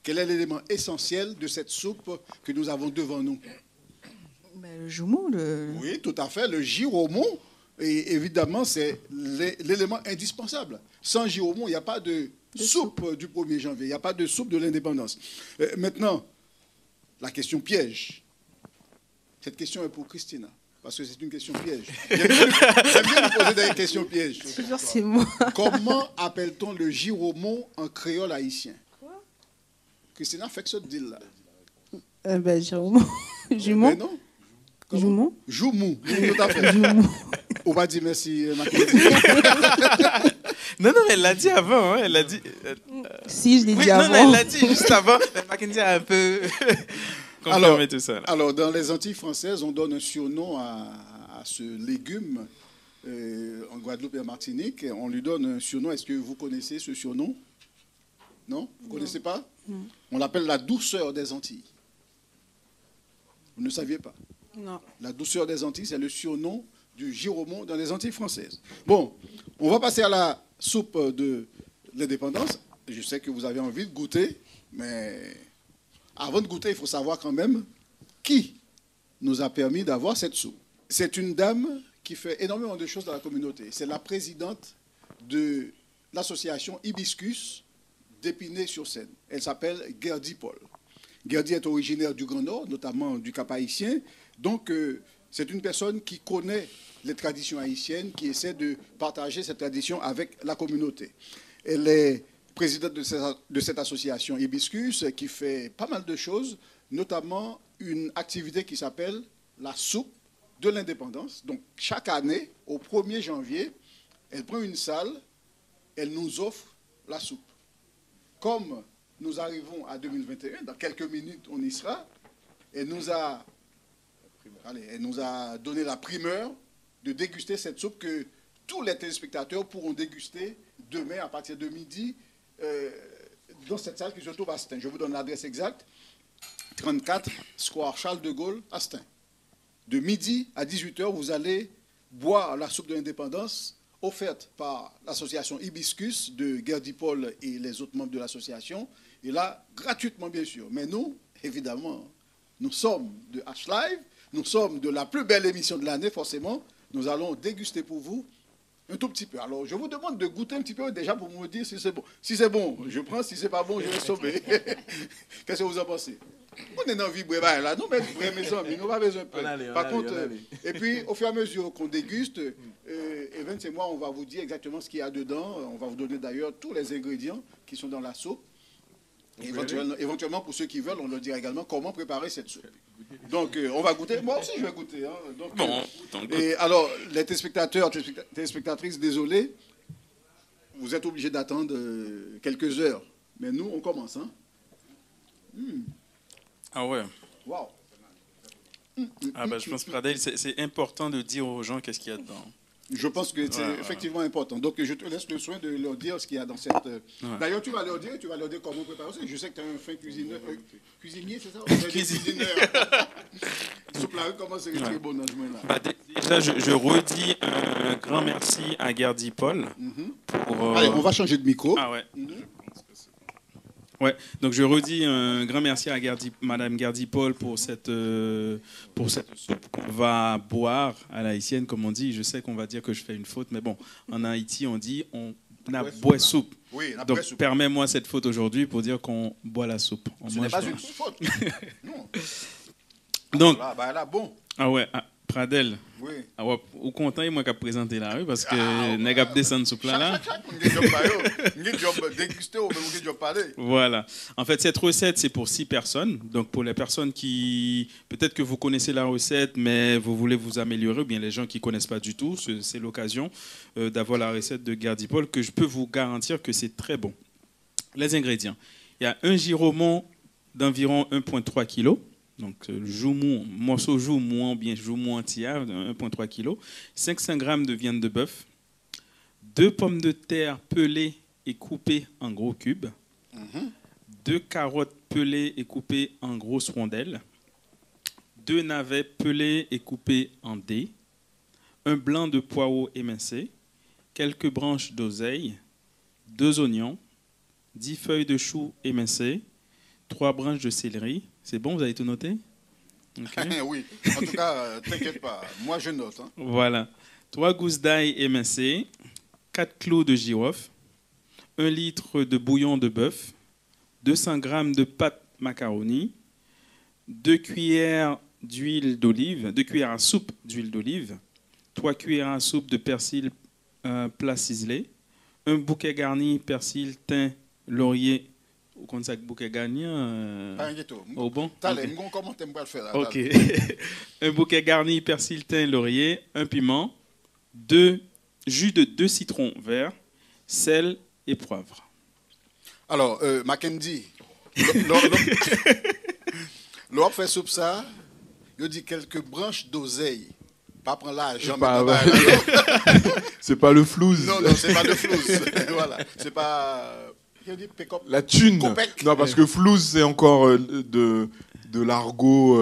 Quel est l'élément essentiel de cette soupe que nous avons devant nous? Le joumou, Oui, tout à fait, le giromon. Et évidemment, c'est l'élément indispensable. Sans giromon, il n'y a pas de soupe du 1er janvier, il n'y a pas de soupe de l'indépendance. Maintenant, la question piège. Cette question est pour Christina, parce que c'est une question piège. J'aime bien vous poser des questions pièges. Toujours c'est moi. Comment appelle-t-on le giromon en créole haïtien? Quoi? Christina, fais que ce deal-là. Giromon. Jumeau. Non. Joumou. Joumou, tout à fait. On va dire merci, Mackenzie. Non, elle l'a dit avant. Elle l'a dit. Si, je l'ai dit avant. Non, elle l'a dit juste avant. Mackenzie a un peu confirmé tout ça. Alors, dans les Antilles françaises, on donne un surnom à ce légume en Guadeloupe et en Martinique. On lui donne un surnom. Est-ce que vous connaissez ce surnom? Non? Vous ne connaissez pas? Non. On l'appelle la douceur des Antilles. Vous ne saviez pas? Non. La douceur des Antilles, c'est le surnom du giromon dans les Antilles françaises. Bon, on va passer à la soupe de l'indépendance. Je sais que vous avez envie de goûter, mais avant de goûter, il faut savoir quand même qui nous a permis d'avoir cette soupe. C'est une dame qui fait énormément de choses dans la communauté. C'est la présidente de l'association Hibiscus d'Épinay-sur-Seine. Elle s'appelle Gerdy Paul. Gerdy est originaire du Grand Nord, notamment du Cap-Haïtien. Donc, c'est une personne qui connaît les traditions haïtiennes, qui essaie de partager cette tradition avec la communauté. Elle est présidente de cette association Hibiscus, qui fait pas mal de choses, notamment une activité qui s'appelle la soupe de l'indépendance. Donc, chaque année, au 1er janvier, elle prend une salle, elle nous offre la soupe. Comme nous arrivons à 2021, dans quelques minutes, on y sera, elle nous a donné la primeur de déguster cette soupe que tous les téléspectateurs pourront déguster demain à partir de midi dans cette salle qui se trouve à Astin. Je vous donne l'adresse exacte, 34 Square Charles de Gaulle, Astin. De midi à 18h, vous allez boire la soupe de l'indépendance offerte par l'association Hibiscus de Gerdy Paul et les autres membres de l'association. Et là, gratuitement, bien sûr. Mais nous, évidemment, nous sommes de H-Live, nous sommes de la plus belle émission de l'année, forcément. Nous allons déguster pour vous un tout petit peu. Alors, je vous demande de goûter un petit peu déjà pour me dire si c'est bon. Si c'est bon, je prends. Si c'est pas bon, je vais sauver. Qu'est-ce que vous en pensez? On est dans la vie, là. Nous, mes amis, nous pas besoin de peu. Par contre, et puis, au fur et à mesure qu'on déguste, Evans et moi, on va vous dire exactement ce qu'il y a dedans. On va vous donner d'ailleurs tous les ingrédients qui sont dans la soupe. Éventuellement, pour ceux qui veulent, on leur dira également comment préparer cette soupe. Donc, on va goûter. Moi aussi, je vais goûter. Hein. Donc, et alors, les téléspectateurs, téléspectatrices, désolé, vous êtes obligés d'attendre quelques heures. Mais nous, on commence. Hein. Ah ouais. Wow. Je pense, Pradel, c'est important de dire aux gens qu'est-ce qu'il y a dedans. Je pense que c'est effectivement important. Donc, je te laisse le soin de leur dire ce qu'il y a dans cette... D'ailleurs, tu vas leur dire comment préparer aussi. Je sais que tu es un fin cuisineur. Cuisinier, c'est ça? Cuisineur. Soupe la rue, comment c'est très bon dans ce moment-là? Déjà, je redis un grand merci à Gerdy Paul. Allez, on va changer de micro. Ah ouais. Ouais, donc je redis un grand merci à Madame Gerdy Paul pour cette soupe qu'on va boire à l'haïtienne, comme on dit. Je sais qu'on va dire que je fais une faute, mais bon, en Haïti, on dit on boit soupe. Oui, la donc, soupe. permets-moi cette faute aujourd'hui pour dire qu'on boit la soupe. Ce n'est pas une faute. Non. Donc, là, bon. Ah ouais, Pradel. Oui. Ah ouais, ou content, moi qui a présenté la rue parce que n'est pas descendre sous plan là. Voilà. En fait, cette recette, c'est pour 6 personnes. Donc, pour les personnes qui, peut-être que vous connaissez la recette, mais vous voulez vous améliorer, ou bien les gens qui ne connaissent pas du tout, c'est l'occasion d'avoir la recette de Gerdy Paul, que je peux vous garantir que c'est très bon. Les ingrédients. Il y a un giromon d'environ 1,3 kg. Donc, joumou, morceau joumou, bien joumou entier, 1,3 kg. 500 g de viande de bœuf. 2 pommes de terre pelées et coupées en gros cubes. 2 carottes pelées et coupées en grosses rondelles. 2 navets pelés et coupés en dés. Un blanc de poireau émincé. Quelques branches d'oseille. 2 oignons. 10 feuilles de chou émincées. 3 branches de céleri. C'est bon, vous avez tout noté? Okay. Oui, en tout cas, t'inquiète pas, moi je note. Hein. Voilà. 3 gousses d'ail émincées, 4 clous de girofle, 1 litre de bouillon de bœuf, 200 g de pâte macaroni, 2 cuillères d'huile d'olive, 2 cuillères à soupe d'huile d'olive, 3 cuillères à soupe de persil plat ciselé, un bouquet garni persil, thym, laurier. Ou comme ça, bouquet garni. Au bon. Comment tu aimes faire là? Ok. Un bouquet garni persil, thym, laurier, un piment, 2 jus de 2 citrons verts, sel et poivre. Alors, Mackenzie, l'on fait soupe ça, il dit quelques branches d'oseille. Pas prendre l'argent. C'est pas le flouze. Non, c'est pas le flouze. Voilà. C'est pas. La thune. Copec. Non, parce que flouze, c'est encore de l'argot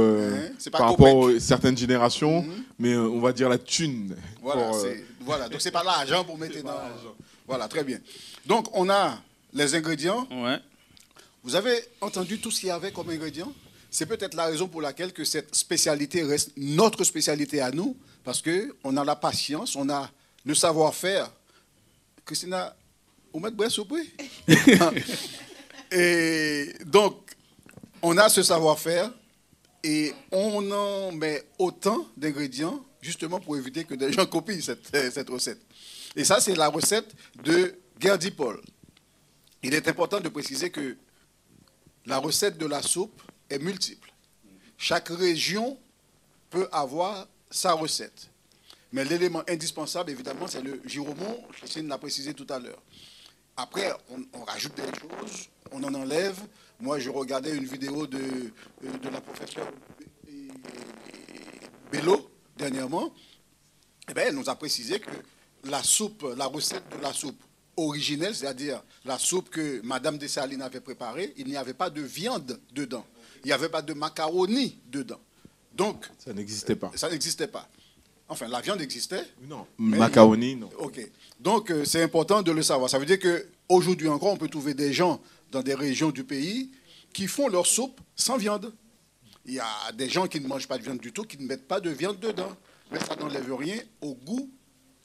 par rapport à certaines générations, mais on va dire la thune. Voilà, voilà. Donc c'est pas l'argent pour mettre dans. Voilà, très bien. Donc on a les ingrédients. Ouais. Vous avez entendu tout ce qu'il y avait comme ingrédients? C'est peut-être la raison pour laquelle que cette spécialité reste notre spécialité à nous, parce qu'on a la patience, on a le savoir-faire. Christina, vous mettez bien soupe? Et donc, on a ce savoir-faire et on en met autant d'ingrédients justement pour éviter que des gens copient cette recette. Et ça, c'est la recette de Gerdie Paul. Il est important de préciser que la recette de la soupe est multiple. Chaque région peut avoir sa recette. Mais l'élément indispensable, évidemment, c'est le giromont. Christine l'a précisé tout à l'heure. Après, on rajoute des choses, on en enlève. Moi, je regardais une vidéo de la professeure Bello, dernièrement. Eh bien, elle nous a précisé que la soupe, la recette de la soupe originelle, c'est-à-dire la soupe que Madame Dessalines avait préparée, il n'y avait pas de viande dedans. Il n'y avait pas de macaroni dedans. Donc, ça n'existait pas. Ça n'existait pas. Enfin, la viande existait. Non. Macaroni, non. OK. Donc, c'est important de le savoir. Ça veut dire qu'aujourd'hui encore, on peut trouver des gens dans des régions du pays qui font leur soupe sans viande. Il y a des gens qui ne mangent pas de viande du tout, qui ne mettent pas de viande dedans. Mais ça n'enlève rien au goût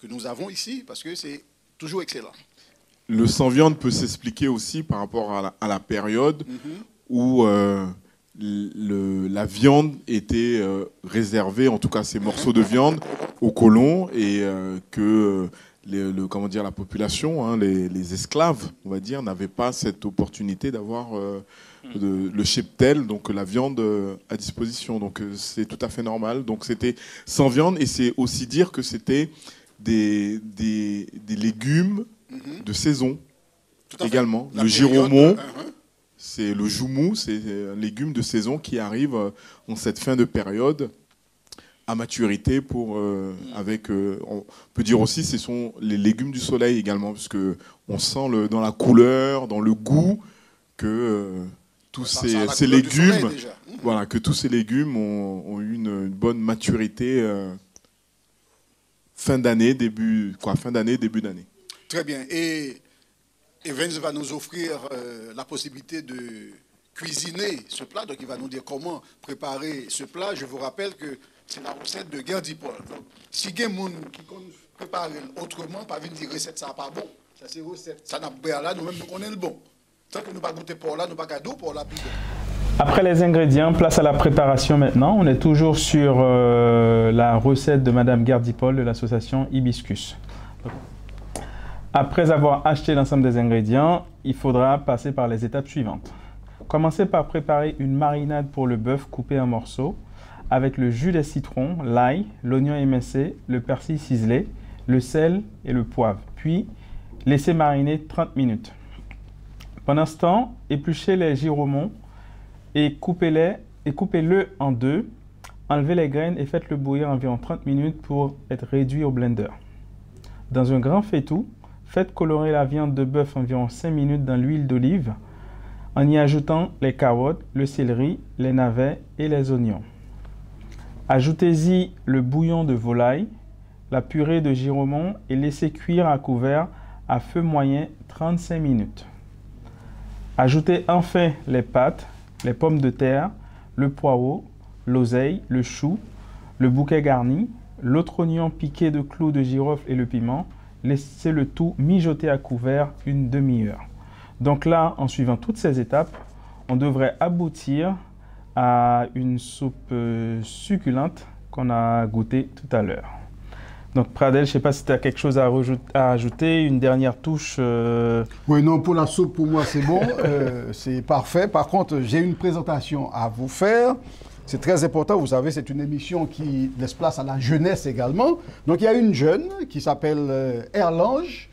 que nous avons ici, parce que c'est toujours excellent. Le sans viande peut s'expliquer aussi par rapport à la période où la viande était réservée, en tout cas ces morceaux de viande, aux colons et que la population, hein, les esclaves, on va dire, n'avaient pas cette opportunité d'avoir le cheptel, donc la viande à disposition. Donc c'est tout à fait normal. Donc c'était sans viande et c'est aussi dire que c'était des légumes de saison également. Le giromont, c'est le joumou, c'est un légume de saison qui arrive en cette fin de période à maturité pour on peut dire aussi ce sont les légumes du soleil également, parce que on sent dans la couleur, dans le goût que tous ces légumes, voilà, que tous ces légumes ont eu une bonne maturité fin d'année, début d'année. Très bien. Et Vince va nous offrir la possibilité de cuisiner ce plat. Donc, il va nous dire comment préparer ce plat. Je vous rappelle que c'est la recette de Gerdie Paul. Donc, si il y a des gens qui préparent autrement, pas venir dire recette, ça n'a pas bon. Ça, c'est recette. Ça n'a pas là, nous-mêmes, nous connaissons le bon. Tant que nous n'avons pas goûté pour là, nous n'avons pas cadeau pour la plus bon. Après les ingrédients, place à la préparation maintenant. On est toujours sur la recette de Madame Gerdie Paul de l'association Hibiscus. Après avoir acheté l'ensemble des ingrédients, il faudra passer par les étapes suivantes. Commencez par préparer une marinade pour le bœuf coupé en morceaux avec le jus des citrons, l'ail, l'oignon émincé, le persil ciselé, le sel et le poivre. Puis, laissez mariner 30 minutes. Pendant ce temps, épluchez les giromons et coupez-le en deux. Enlevez les graines et faites-le bouillir environ 30 minutes pour être réduit au blender. Dans un grand faitout, faites colorer la viande de bœuf environ 5 minutes dans l'huile d'olive en y ajoutant les carottes, le céleri, les navets et les oignons. Ajoutez-y le bouillon de volaille, la purée de giromont et laissez cuire à couvert à feu moyen 35 minutes. Ajoutez enfin les pâtes les pommes de terre, le poireau, l'oseille, le chou, le bouquet garni, l'autre oignon piqué de clous de girofle et le piment. Laissez le tout mijoter à couvert une demi-heure. Donc là, en suivant toutes ces étapes, on devrait aboutir à une soupe succulente qu'on a goûtée tout à l'heure. Donc Pradel, je ne sais pas si tu as quelque chose à ajouter, une dernière touche. Oui, non, pour la soupe, pour moi, c'est bon, c'est parfait. Par contre, j'ai une présentation à vous faire. C'est très important, vous savez, c'est une émission qui laisse place à la jeunesse également. Donc il y a une jeune qui s'appelle Erlange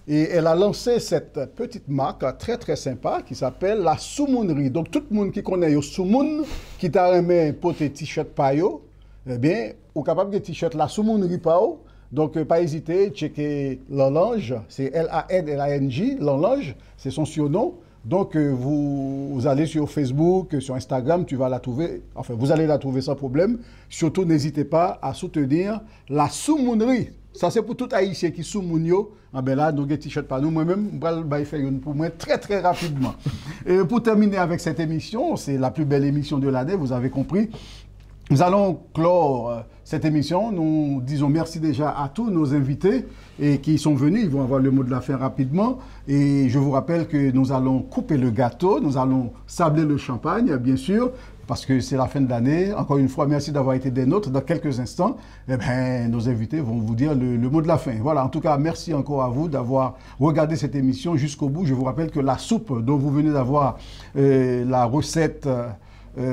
et elle a lancé cette petite marque très très sympa qui s'appelle la Soumounerie. Donc tout le monde qui connaît le Soumoun, qui t'a remis pour tes t-shirts payo, eh bien, au capable de t-shirt la Soumounerie pao. Donc pas hésiter, checker Lange, c'est L-A-N-L-A-N-J, Lange, c'est son surnom. Donc, vous allez sur Facebook, sur Instagram, tu vas la trouver, enfin, vous allez la trouver sans problème. Surtout, n'hésitez pas à soutenir la Soumounerie. Ça, c'est pour tout Haïtien qui soumounio. Ah ben là, nous avons des t-shirts par nous. Moi-même, je vais faire une pour moi très, très rapidement. Et pour terminer avec cette émission, c'est la plus belle émission de l'année, vous avez compris. Nous allons clore cette émission. Nous disons merci déjà à tous nos invités et qui sont venus. Ils vont avoir le mot de la fin rapidement. Et je vous rappelle que nous allons couper le gâteau, nous allons sabler le champagne, bien sûr, parce que c'est la fin de l'année. Encore une fois, merci d'avoir été des nôtres. Dans quelques instants, eh bien, nos invités vont vous dire le mot de la fin. Voilà, en tout cas, merci encore à vous d'avoir regardé cette émission jusqu'au bout. Je vous rappelle que la soupe dont vous venez d'avoir la recette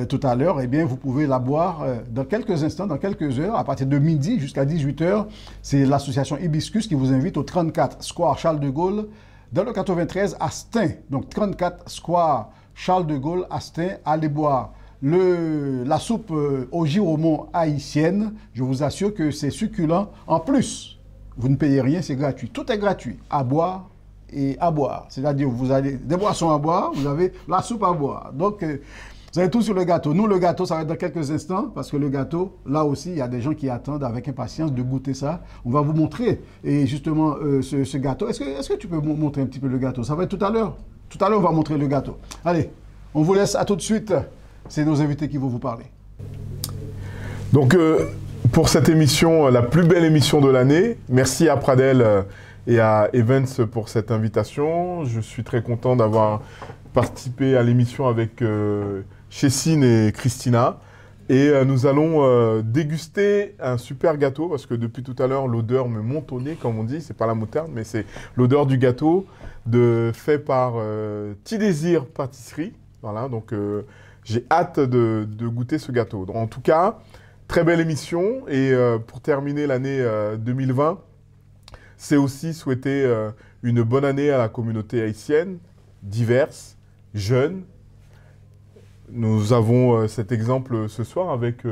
tout à l'heure, eh bien, vous pouvez la boire dans quelques instants, dans quelques heures, à partir de midi jusqu'à 18h. C'est l'association Hibiscus qui vous invite au 34 Square Charles de Gaulle, dans le 93 à Stein. Donc 34 Square Charles de Gaulle à Stein. Allez boire la soupe au giromont haïtienne. Je vous assure que c'est succulent. En plus, vous ne payez rien, c'est gratuit. Tout est gratuit, à boire et à boire. C'est-à-dire, vous avez des boissons à boire, vous avez la soupe à boire. Donc, vous avez tout sur le gâteau. Nous, le gâteau, ça va être dans quelques instants, parce que le gâteau, là aussi, il y a des gens qui attendent avec impatience de goûter ça. On va vous montrer, et justement, ce gâteau. Est-ce que tu peux montrer un petit peu le gâteau? Ça va être tout à l'heure. Tout à l'heure, on va montrer le gâteau. Allez, on vous laisse. À tout de suite. C'est nos invités qui vont vous parler. Donc, pour cette émission, la plus belle émission de l'année, merci à Pradel et à Evans pour cette invitation. Je suis très content d'avoir participé à l'émission avec Chessine et Christina. Et nous allons déguster un super gâteau, parce que depuis tout à l'heure, l'odeur me monte au nez, comme on dit. C'est pas la moutarde, mais c'est l'odeur du gâteau fait par Petit Désir Pâtisserie. Voilà, donc j'ai hâte de goûter ce gâteau. En tout cas, très belle émission. Et pour terminer l'année 2020, c'est aussi souhaiter une bonne année à la communauté haïtienne, diverse, jeune. Nous avons cet exemple ce soir avec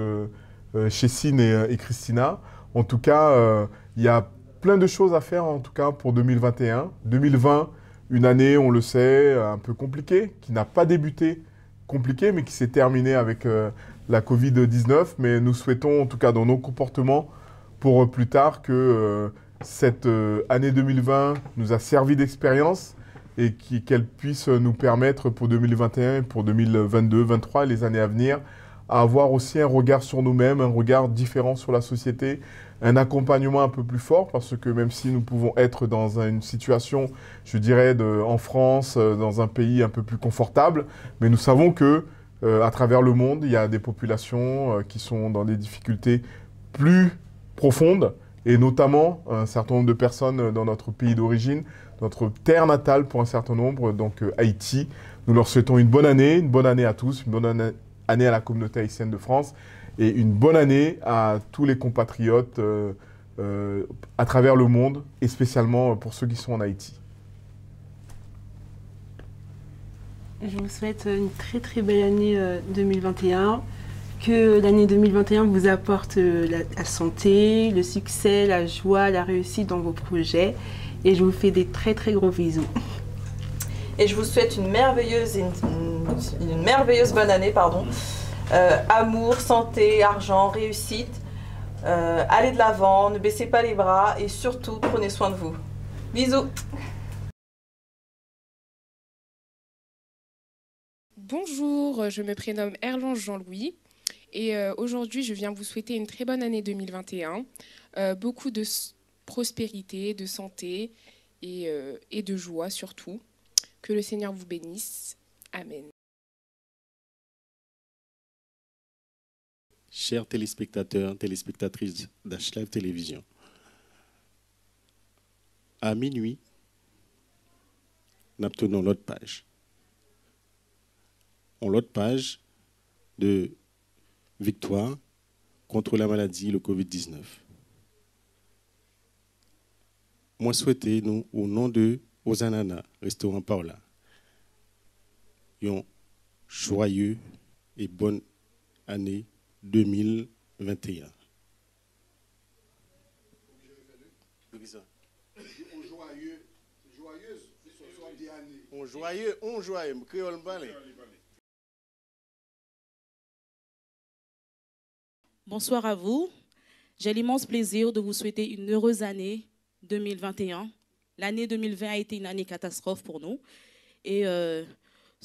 Chessine et Christina. En tout cas, il y a plein de choses à faire en tout cas pour 2021. 2020, une année, on le sait, un peu compliquée, qui n'a pas débuté compliquée, mais qui s'est terminée avec la Covid-19. Mais nous souhaitons, en tout cas dans nos comportements, pour plus tard, que cette année 2020 nous a servi d'expérience et qu'elle puisse nous permettre pour 2021, pour 2022, 2023 et les années à venir, à avoir aussi un regard sur nous-mêmes, un regard différent sur la société, un accompagnement un peu plus fort, parce que même si nous pouvons être dans une situation, je dirais, en France, dans un pays un peu plus confortable, mais nous savons que à travers le monde, il y a des populations qui sont dans des difficultés plus profondes, et notamment un certain nombre de personnes dans notre pays d'origine, notre terre natale pour un certain nombre, donc Haïti. Nous leur souhaitons une bonne année à tous, une bonne année à la communauté haïtienne de France et une bonne année à tous les compatriotes à travers le monde et spécialement pour ceux qui sont en Haïti. Je vous souhaite une très très belle année 2021. Que l'année 2021 vous apporte la santé, le succès, la joie, la réussite dans vos projets. Et je vous fais des très très gros bisous. Et je vous souhaite une merveilleuse bonne année, pardon. Amour, santé, argent, réussite. Allez de l'avant, ne baissez pas les bras et surtout prenez soin de vous. Bisous. Bonjour, je me prénomme Erlange Jean-Louis et aujourd'hui je viens vous souhaiter une très bonne année 2021, beaucoup de prospérité, de santé et de joie surtout. Que le Seigneur vous bénisse. Amen. Chers téléspectateurs, téléspectatrices d'H-Live Télévision, à minuit, nous obtenons l'autre page. On l'autre page de victoire contre la maladie, le Covid-19. Moi, souhaitez, nous, au nom de Ozanana, restaurant Paula, une joyeuse et bonne année 2021. On joyeux, créole balai. Bonsoir à vous. J'ai l'immense plaisir de vous souhaiter une heureuse année 2021. L'année 2020 a été une année catastrophe pour nous. Et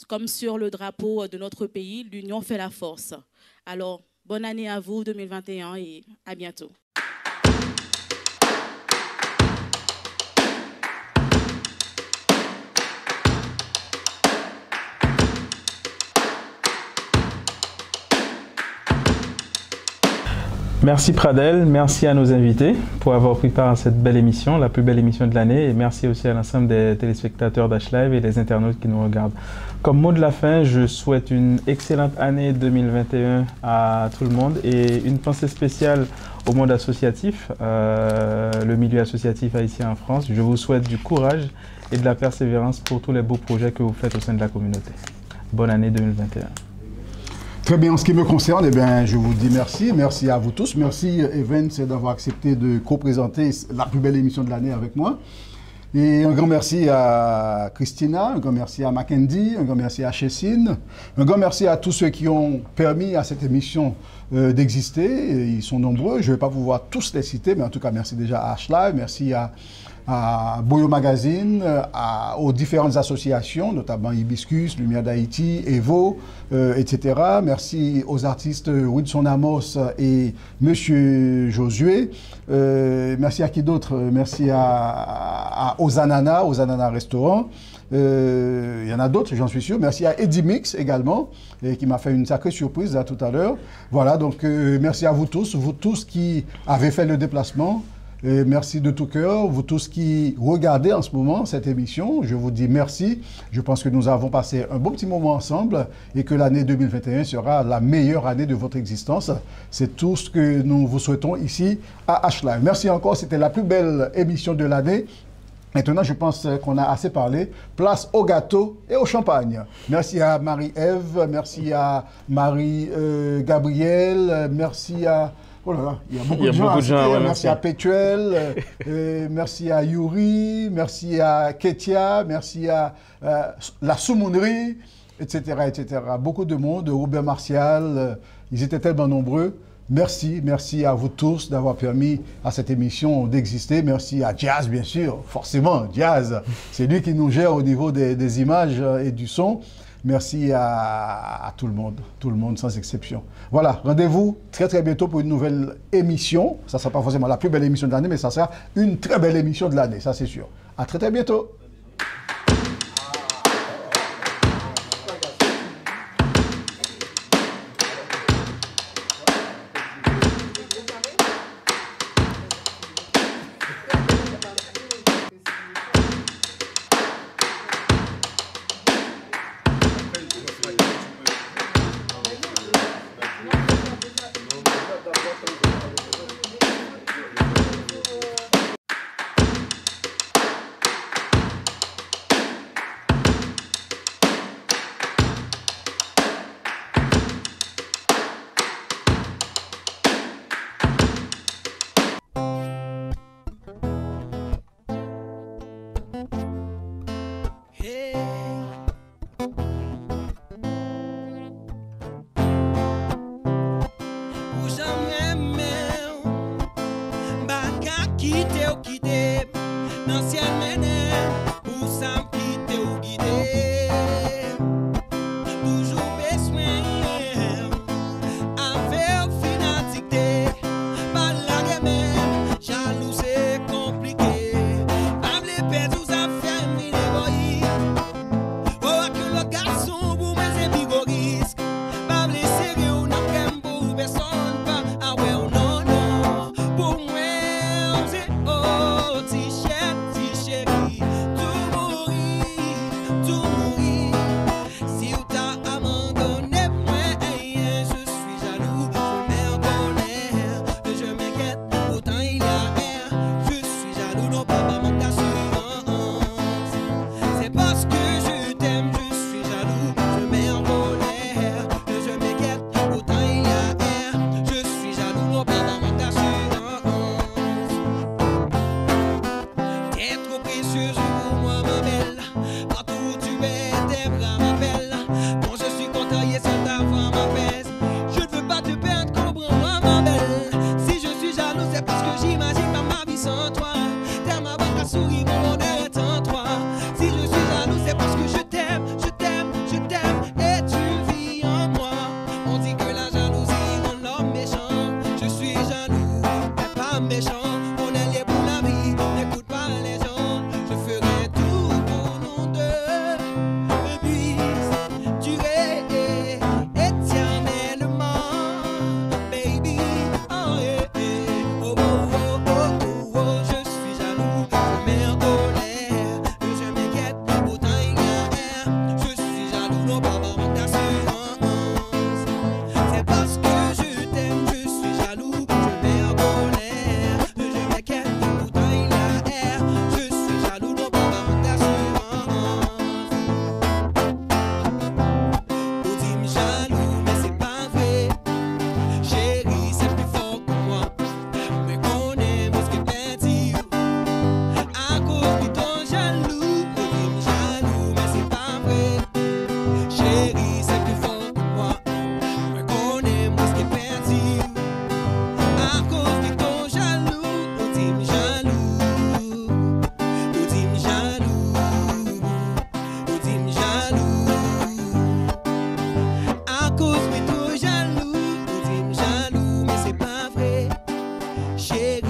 comme sur le drapeau de notre pays, l'union fait la force. Alors, bonne année à vous 2021 et à bientôt. Merci Pradel, merci à nos invités pour avoir pris part à cette belle émission, la plus belle émission de l'année, et merci aussi à l'ensemble des téléspectateurs d'H-Live et des internautes qui nous regardent. Comme mot de la fin, je souhaite une excellente année 2021 à tout le monde et une pensée spéciale au monde associatif, le milieu associatif haïtien en France. Je vous souhaite du courage et de la persévérance pour tous les beaux projets que vous faites au sein de la communauté. Bonne année 2021. Très bien, en ce qui me concerne, eh bien, je vous dis merci. Merci à vous tous. Merci Evans d'avoir accepté de co-présenter la plus belle émission de l'année avec moi. Et un grand merci à Christina, un grand merci à Mackenzie, un grand merci à Chessine, un grand merci à tous ceux qui ont permis à cette émission d'exister. Ils sont nombreux, je ne vais pas pouvoir tous les citer, mais en tout cas merci déjà à H-Live, merci à Boyo Magazine, aux différentes associations, notamment Hibiscus, Lumière d'Haïti, Evo, etc. Merci aux artistes Wilson Amos et Monsieur Josué. Merci à qui d'autre? Merci à Ozanana Restaurant. Il y en a d'autres, j'en suis sûr. Merci à Eddie Mix également, qui m'a fait une sacrée surprise là, tout à l'heure. Voilà, donc merci à vous tous qui avez fait le déplacement. Et merci de tout cœur, vous tous qui regardez en ce moment cette émission, je vous dis merci. Je pense que nous avons passé un bon petit moment ensemble et que l'année 2021 sera la meilleure année de votre existence. C'est tout ce que nous vous souhaitons ici à H-Live. Merci encore, c'était la plus belle émission de l'année. Maintenant, je pense qu'on a assez parlé. Place au gâteau et au champagne. Merci à Marie-Ève, merci à Marie-Gabrielle, merci à... Oh là là, il y a beaucoup de gens. Ouais, merci à Pétuel, merci à Yuri, merci à Ketia, merci à la Soumounerie, etc., etc. Beaucoup de monde, Robert Martial, ils étaient tellement nombreux. Merci à vous tous d'avoir permis à cette émission d'exister. Merci à Jazz, bien sûr, forcément, Jazz. C'est lui qui nous gère au niveau des images et du son. Merci à tout le monde sans exception. Voilà, rendez-vous très bientôt pour une nouvelle émission. Ça ne sera pas forcément la plus belle émission de l'année, mais ça sera une très belle émission de l'année, ça c'est sûr. À très bientôt. Toujours méchant, on est lié pour la vie. N'écoute pas les gens, je ferai tout pour nous deux. Me puisse durer éternellement, baby. Oh yeah, yeah. Oh, oh, oh, oh, oh, oh, je suis jaloux, je mets en colère, je m'inquiète, pourtant il y a air. Je suis jaloux, non pas par manque d'assurance. C'est parce que je t'aime, je suis jaloux, je mets en colère, je m'inquiète, pourtant il y a air. Je suis jaloux, non pas par manque d'assurance. Vous dites jaloux, mais c'est pas vrai. Chérie, c'est plus fort que moi. Mais qu'on aime ce que t'as dit. À cause de ton jaloux, vous dites jaloux, mais c'est pas vrai. Chérie, c'est plus fort que moi. Mais qu'on aime ce que t'as dit. À cause de ton jaloux, vous dites jaloux. Vous dites jaloux. Vous dites jaloux. À cause de ton jaloux, vous dites jaloux, mais c'est pas vrai. Chérie,